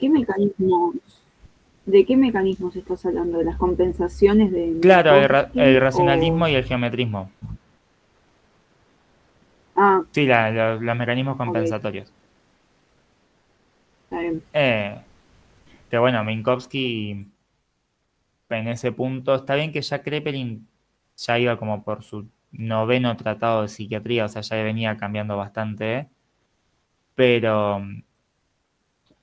qué mecanismos estás hablando? ¿De las compensaciones de Claro, el Minkowski racionalismo o...? y el geometrismo. Ah, Sí, los mecanismos ok, compensatorios. está bien. Que bueno, Minkowski en ese punto, está bien que ya Kraepelin ya iba como por su noveno tratado de psiquiatría, o sea, ya venía cambiando bastante, pero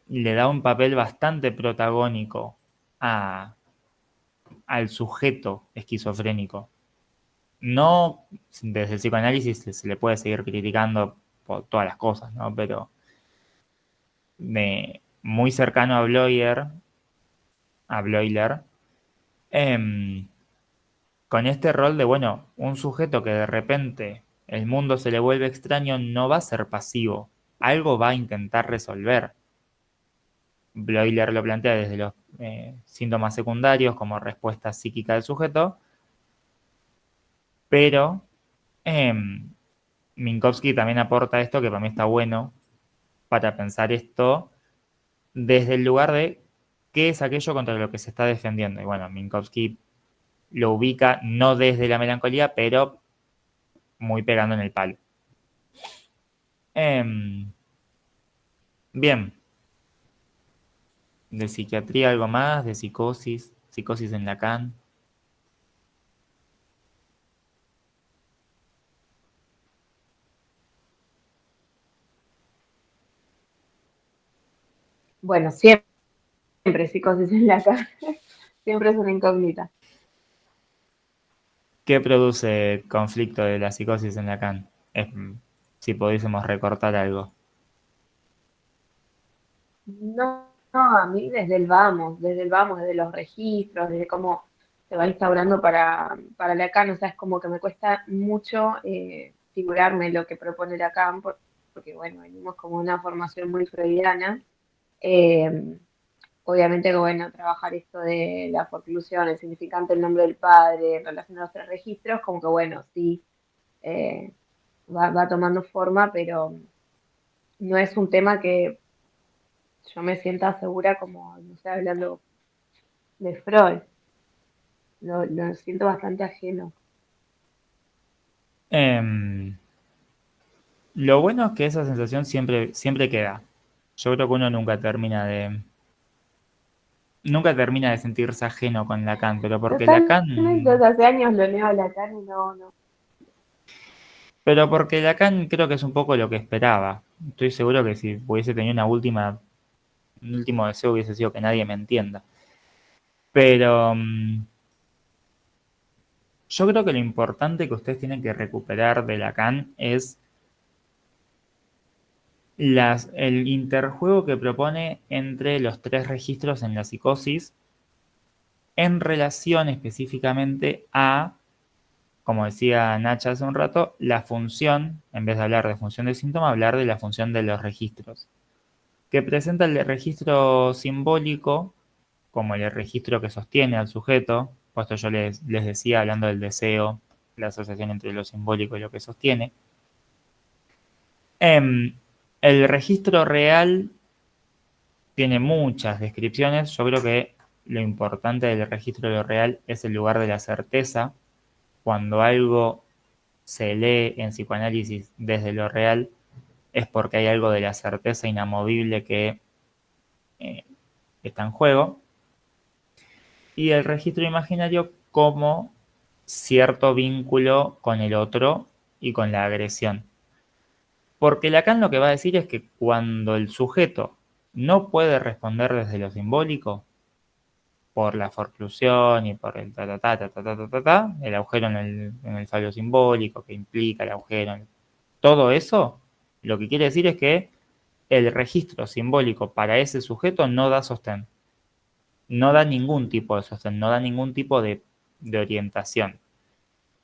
le da un papel bastante protagónico a, al sujeto esquizofrénico. No desde el psicoanálisis se le puede seguir criticando por todas las cosas, ¿no? Pero muy cercano a Bleuler, con este rol de, bueno, un sujeto que de repente el mundo se le vuelve extraño no va a ser pasivo, algo va a intentar resolver. Bleuler lo plantea desde los síntomas secundarios como respuesta psíquica del sujeto, pero Minkowski también aporta esto que para mí está bueno para pensar esto desde el lugar de qué es aquello contra lo que se está defendiendo. Y bueno, Minkowski lo ubica no desde la melancolía, pero muy pegando en el palo. Bien, de psiquiatría algo más, de psicosis, psicosis en Lacan. Bueno, siempre psicosis en la cara, siempre es una incógnita. ¿Qué produce conflicto de la psicosis en Lacan? Si pudiésemos recortar algo. No, no, a mí desde el vamos, desde los registros, desde cómo se va instaurando para Lacan, o sea, es como que me cuesta mucho figurarme lo que propone Lacan, porque bueno, venimos como una formación muy freudiana. Eh, Obviamente que bueno, trabajar esto de la forclusión, el significante del nombre del padre en relación a los tres registros, como que bueno, sí, eh, va tomando forma, pero no es un tema que yo me sienta segura como, no sé, hablando de Freud. Lo siento bastante ajeno. Em, lo bueno es que esa sensación siempre queda. Yo creo que uno nunca termina de sentirse ajeno con Lacan, pero porque Totalmente, Lacan, hace años lo leo a Lacan y no. creo que es un poco lo que esperaba. Estoy seguro que si hubiese tenido un último deseo hubiese sido que nadie me entienda. Pero yo creo que lo importante que ustedes tienen que recuperar de Lacan es el interjuego que propone entre los tres registros en la psicosis en relación específicamente a como decía Nacha hace un rato, la función, en vez de hablar de función de síntoma, hablar de la función de los registros, que presenta el registro simbólico como el registro que sostiene al sujeto, puesto yo les decía, hablando del deseo, la asociación entre lo simbólico y lo que sostiene. El registro real tiene muchas descripciones. Yo creo que lo importante del registro de lo real es el lugar de la certeza. Cuando algo se lee en psicoanálisis desde lo real, es porque hay algo de la certeza inamovible que está en juego. Y el registro imaginario como cierto vínculo con el otro y con la agresión. Porque Lacan lo que va a decir es que cuando el sujeto no puede responder desde lo simbólico, por la forclusión y por el el agujero en el fallo simbólico que implica el agujero, todo eso, lo que quiere decir es que el registro simbólico para ese sujeto no da sostén. No da ningún tipo de sostén, no da ningún tipo de orientación.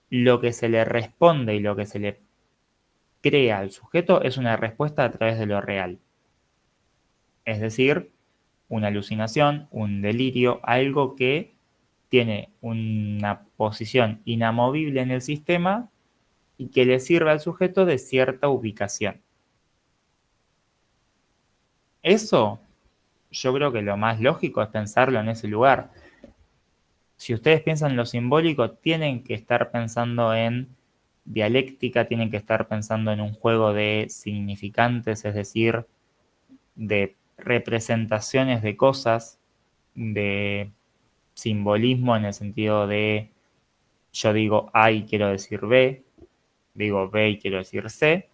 Lo que se le responde y lo que se le crea al sujeto es una respuesta a través de lo real. Es decir, una alucinación, un delirio, algo que tiene una posición inamovible en el sistema y que le sirve al sujeto de cierta ubicación. Eso, yo creo que lo más lógico es pensarlo en ese lugar. Si ustedes piensan en lo simbólico, tienen que estar pensando en dialéctica, tienen que estar pensando en un juego de significantes, es decir, de representaciones de cosas, de simbolismo en el sentido de yo digo A y quiero decir B, digo B y quiero decir C.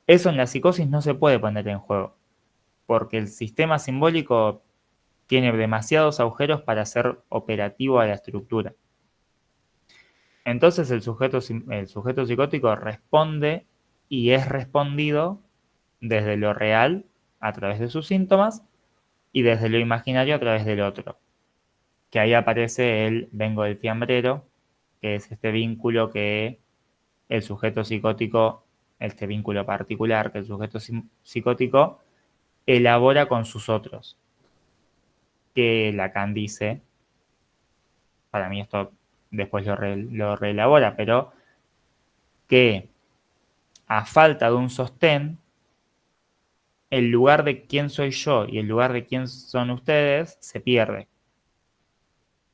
Eso en la psicosis no se puede poner en juego, porque el sistema simbólico tiene demasiados agujeros para ser operativo a la estructura. Entonces el sujeto psicótico responde y es respondido desde lo real a través de sus síntomas y desde lo imaginario a través del otro. Que ahí aparece el vengo del fiambrero, que es este vínculo que el sujeto psicótico, este vínculo particular que el sujeto psicótico elabora con sus otros. Que Lacan dice, para mí esto después lo reelabora, pero que a falta de un sostén, el lugar de quién soy yo y el lugar de quién son ustedes se pierde.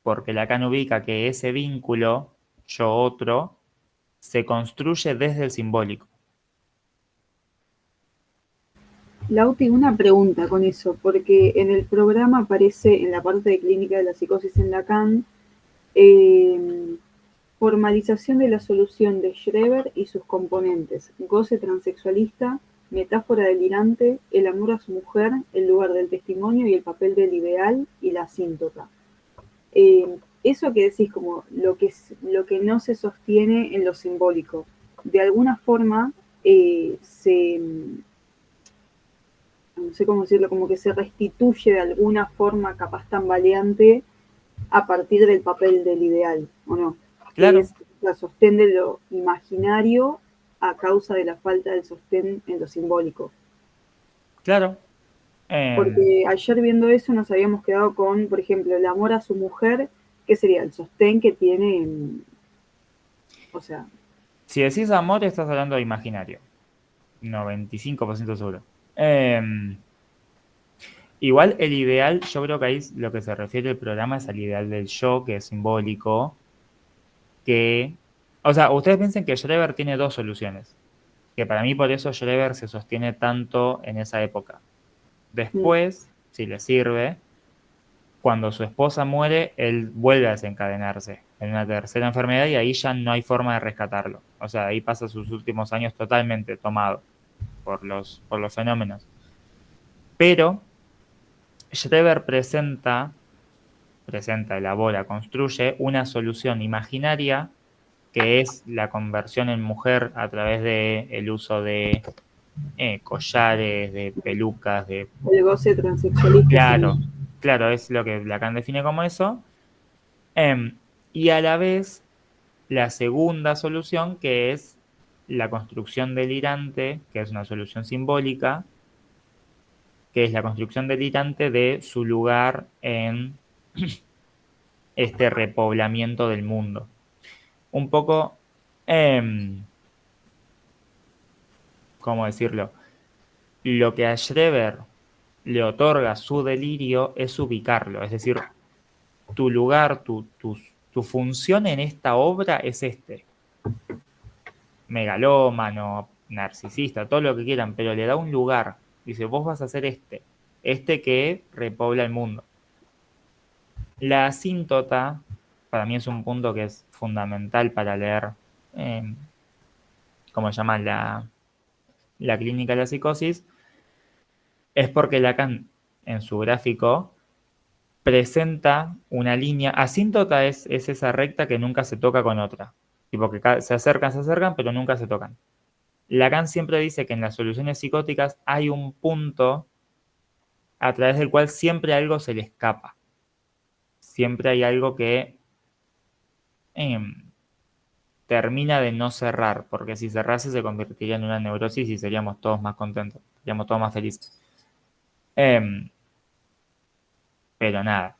Porque Lacan ubica que ese vínculo, yo-otro, se construye desde el simbólico. Lauti, una pregunta con eso, porque en el programa aparece en la parte de clínica de la psicosis en Lacan, formalización de la solución de Schreber y sus componentes, goce transexualista, metáfora delirante, el amor a su mujer, el lugar del testimonio y el papel del ideal y la asíntopa. Eso que decís como lo que no se sostiene en lo simbólico, de alguna forma no sé cómo decirlo, como que se restituye de alguna forma capaz tambaleante a partir del papel del ideal, ¿o no? Claro. Que es la sostén de lo imaginario a causa de la falta del sostén en lo simbólico. Claro. Porque ayer viendo eso nos habíamos quedado con, por ejemplo, el amor a su mujer, que sería el sostén que tiene, o sea... Si decís amor, estás hablando de imaginario. 95% seguro. Igual el ideal, yo creo que ahí lo que se refiere el programa es al ideal del yo, que es simbólico, que... O sea, ustedes piensen que Schreber tiene dos soluciones, que para mí por eso Schreber se sostiene tanto en esa época. Después, si le sirve, cuando su esposa muere, él vuelve a desencadenarse en una tercera enfermedad y ahí ya no hay forma de rescatarlo. O sea, ahí pasa sus últimos años totalmente tomado por los fenómenos. Pero Schreber presenta, elabora, construye una solución imaginaria que es la conversión en mujer a través del uso de collares, de pelucas, de... El goce transexualista. Claro, es lo que Lacan define como eso. Y a la vez la segunda solución, que es la construcción delirante, que es una solución simbólica, que es la construcción delirante de su lugar en este repoblamiento del mundo. Un poco, ¿cómo decirlo? Lo que a Schreber le otorga su delirio es ubicarlo, es decir, tu lugar, tu función en esta obra es este. Megalómano, narcisista, todo lo que quieran, pero le da un lugar. Dice, vos vas a hacer este que repobla el mundo. La asíntota, para mí es un punto que es fundamental para leer, ¿cómo se llama? La clínica de la psicosis, es porque Lacan, en su gráfico, presenta una línea. Asíntota es esa recta que nunca se toca con otra. Tipo que se acercan, pero nunca se tocan. Lacan siempre dice que en las soluciones psicóticas hay un punto a través del cual siempre algo se le escapa. Siempre hay algo que termina de no cerrar, porque si cerrase se convertiría en una neurosis y seríamos todos más contentos, seríamos todos más felices. Pero nada.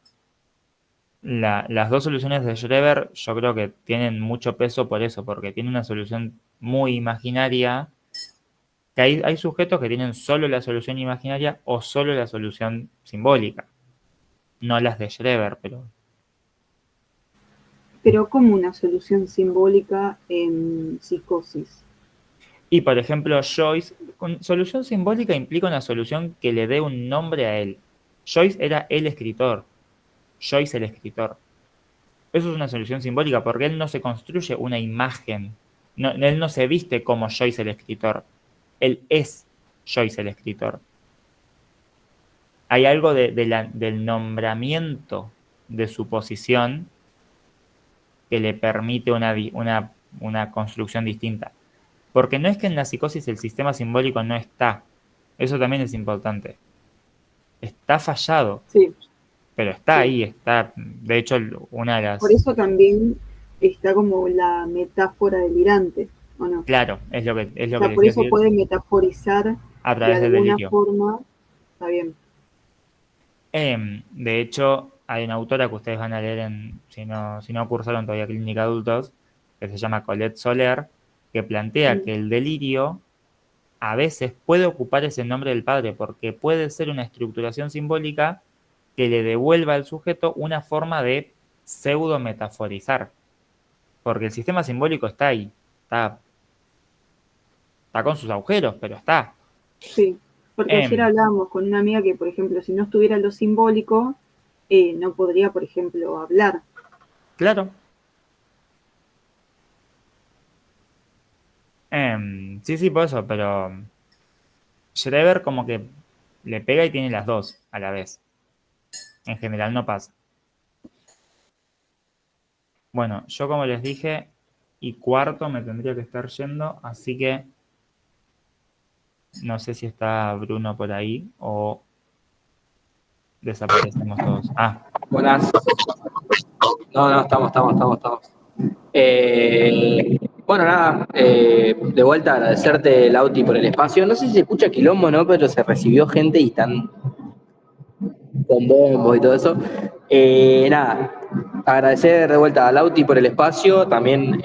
Las dos soluciones de Schreber yo creo que tienen mucho peso por eso, porque tiene una solución muy imaginaria, que hay sujetos que tienen solo la solución imaginaria o solo la solución simbólica, no las de Schreber, Pero como una solución simbólica en psicosis. Y por ejemplo, Joyce, con solución simbólica implica una solución que le dé un nombre a él. Joyce era el escritor, Joyce el escritor. Eso es una solución simbólica porque él no se construye una imagen. No, él no se viste como Joyce el escritor. Él es Joyce el escritor. Hay algo del nombramiento de su posición que le permite una construcción distinta. Porque no es que en la psicosis el sistema simbólico no está. Eso también es importante. Está fallado. Sí. Pero está ahí, está. De hecho, una de las. Por eso también está como la metáfora delirante, ¿o no? Claro, es lo que o sea, por eso puede metaforizar a través de del alguna delirio. forma. Está bien. De hecho, hay una autora que ustedes van a leer si no cursaron todavía Clínica de Adultos, que se llama Colette Soler, que plantea que el delirio a veces puede ocupar ese nombre del padre, porque puede ser una estructuración simbólica que le devuelva al sujeto una forma de pseudo metaforizar. Porque el sistema simbólico está ahí, está con sus agujeros, pero está. Sí, porque ayer hablábamos con una amiga que, por ejemplo, si no estuviera lo simbólico, no podría, por ejemplo, hablar. Claro. Sí, por eso, pero Schreber como que le pega y tiene las dos a la vez. En general no pasa. Bueno, yo como les dije, y cuarto me tendría que estar yendo, así que no sé si está Bruno por ahí o desaparecemos todos. Buenas. No, estamos. Bueno, nada, de vuelta agradecerte, Lauti, por el espacio. No sé si se escucha quilombo, ¿no? Pero se recibió gente y están con bombos y todo eso. Nada, agradecer de vuelta a Lauti por el espacio, también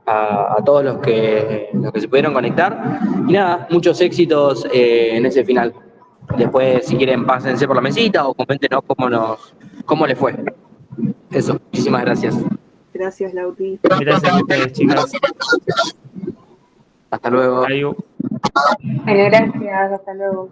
a todos los que se pudieron conectar. Y nada, muchos éxitos en ese final. Después, si quieren, pásense por la mesita o coméntenos cómo les fue. Eso, muchísimas gracias. Gracias, Lauti. Gracias a ustedes, chicas. Hasta luego. Adiós. Gracias, hasta luego.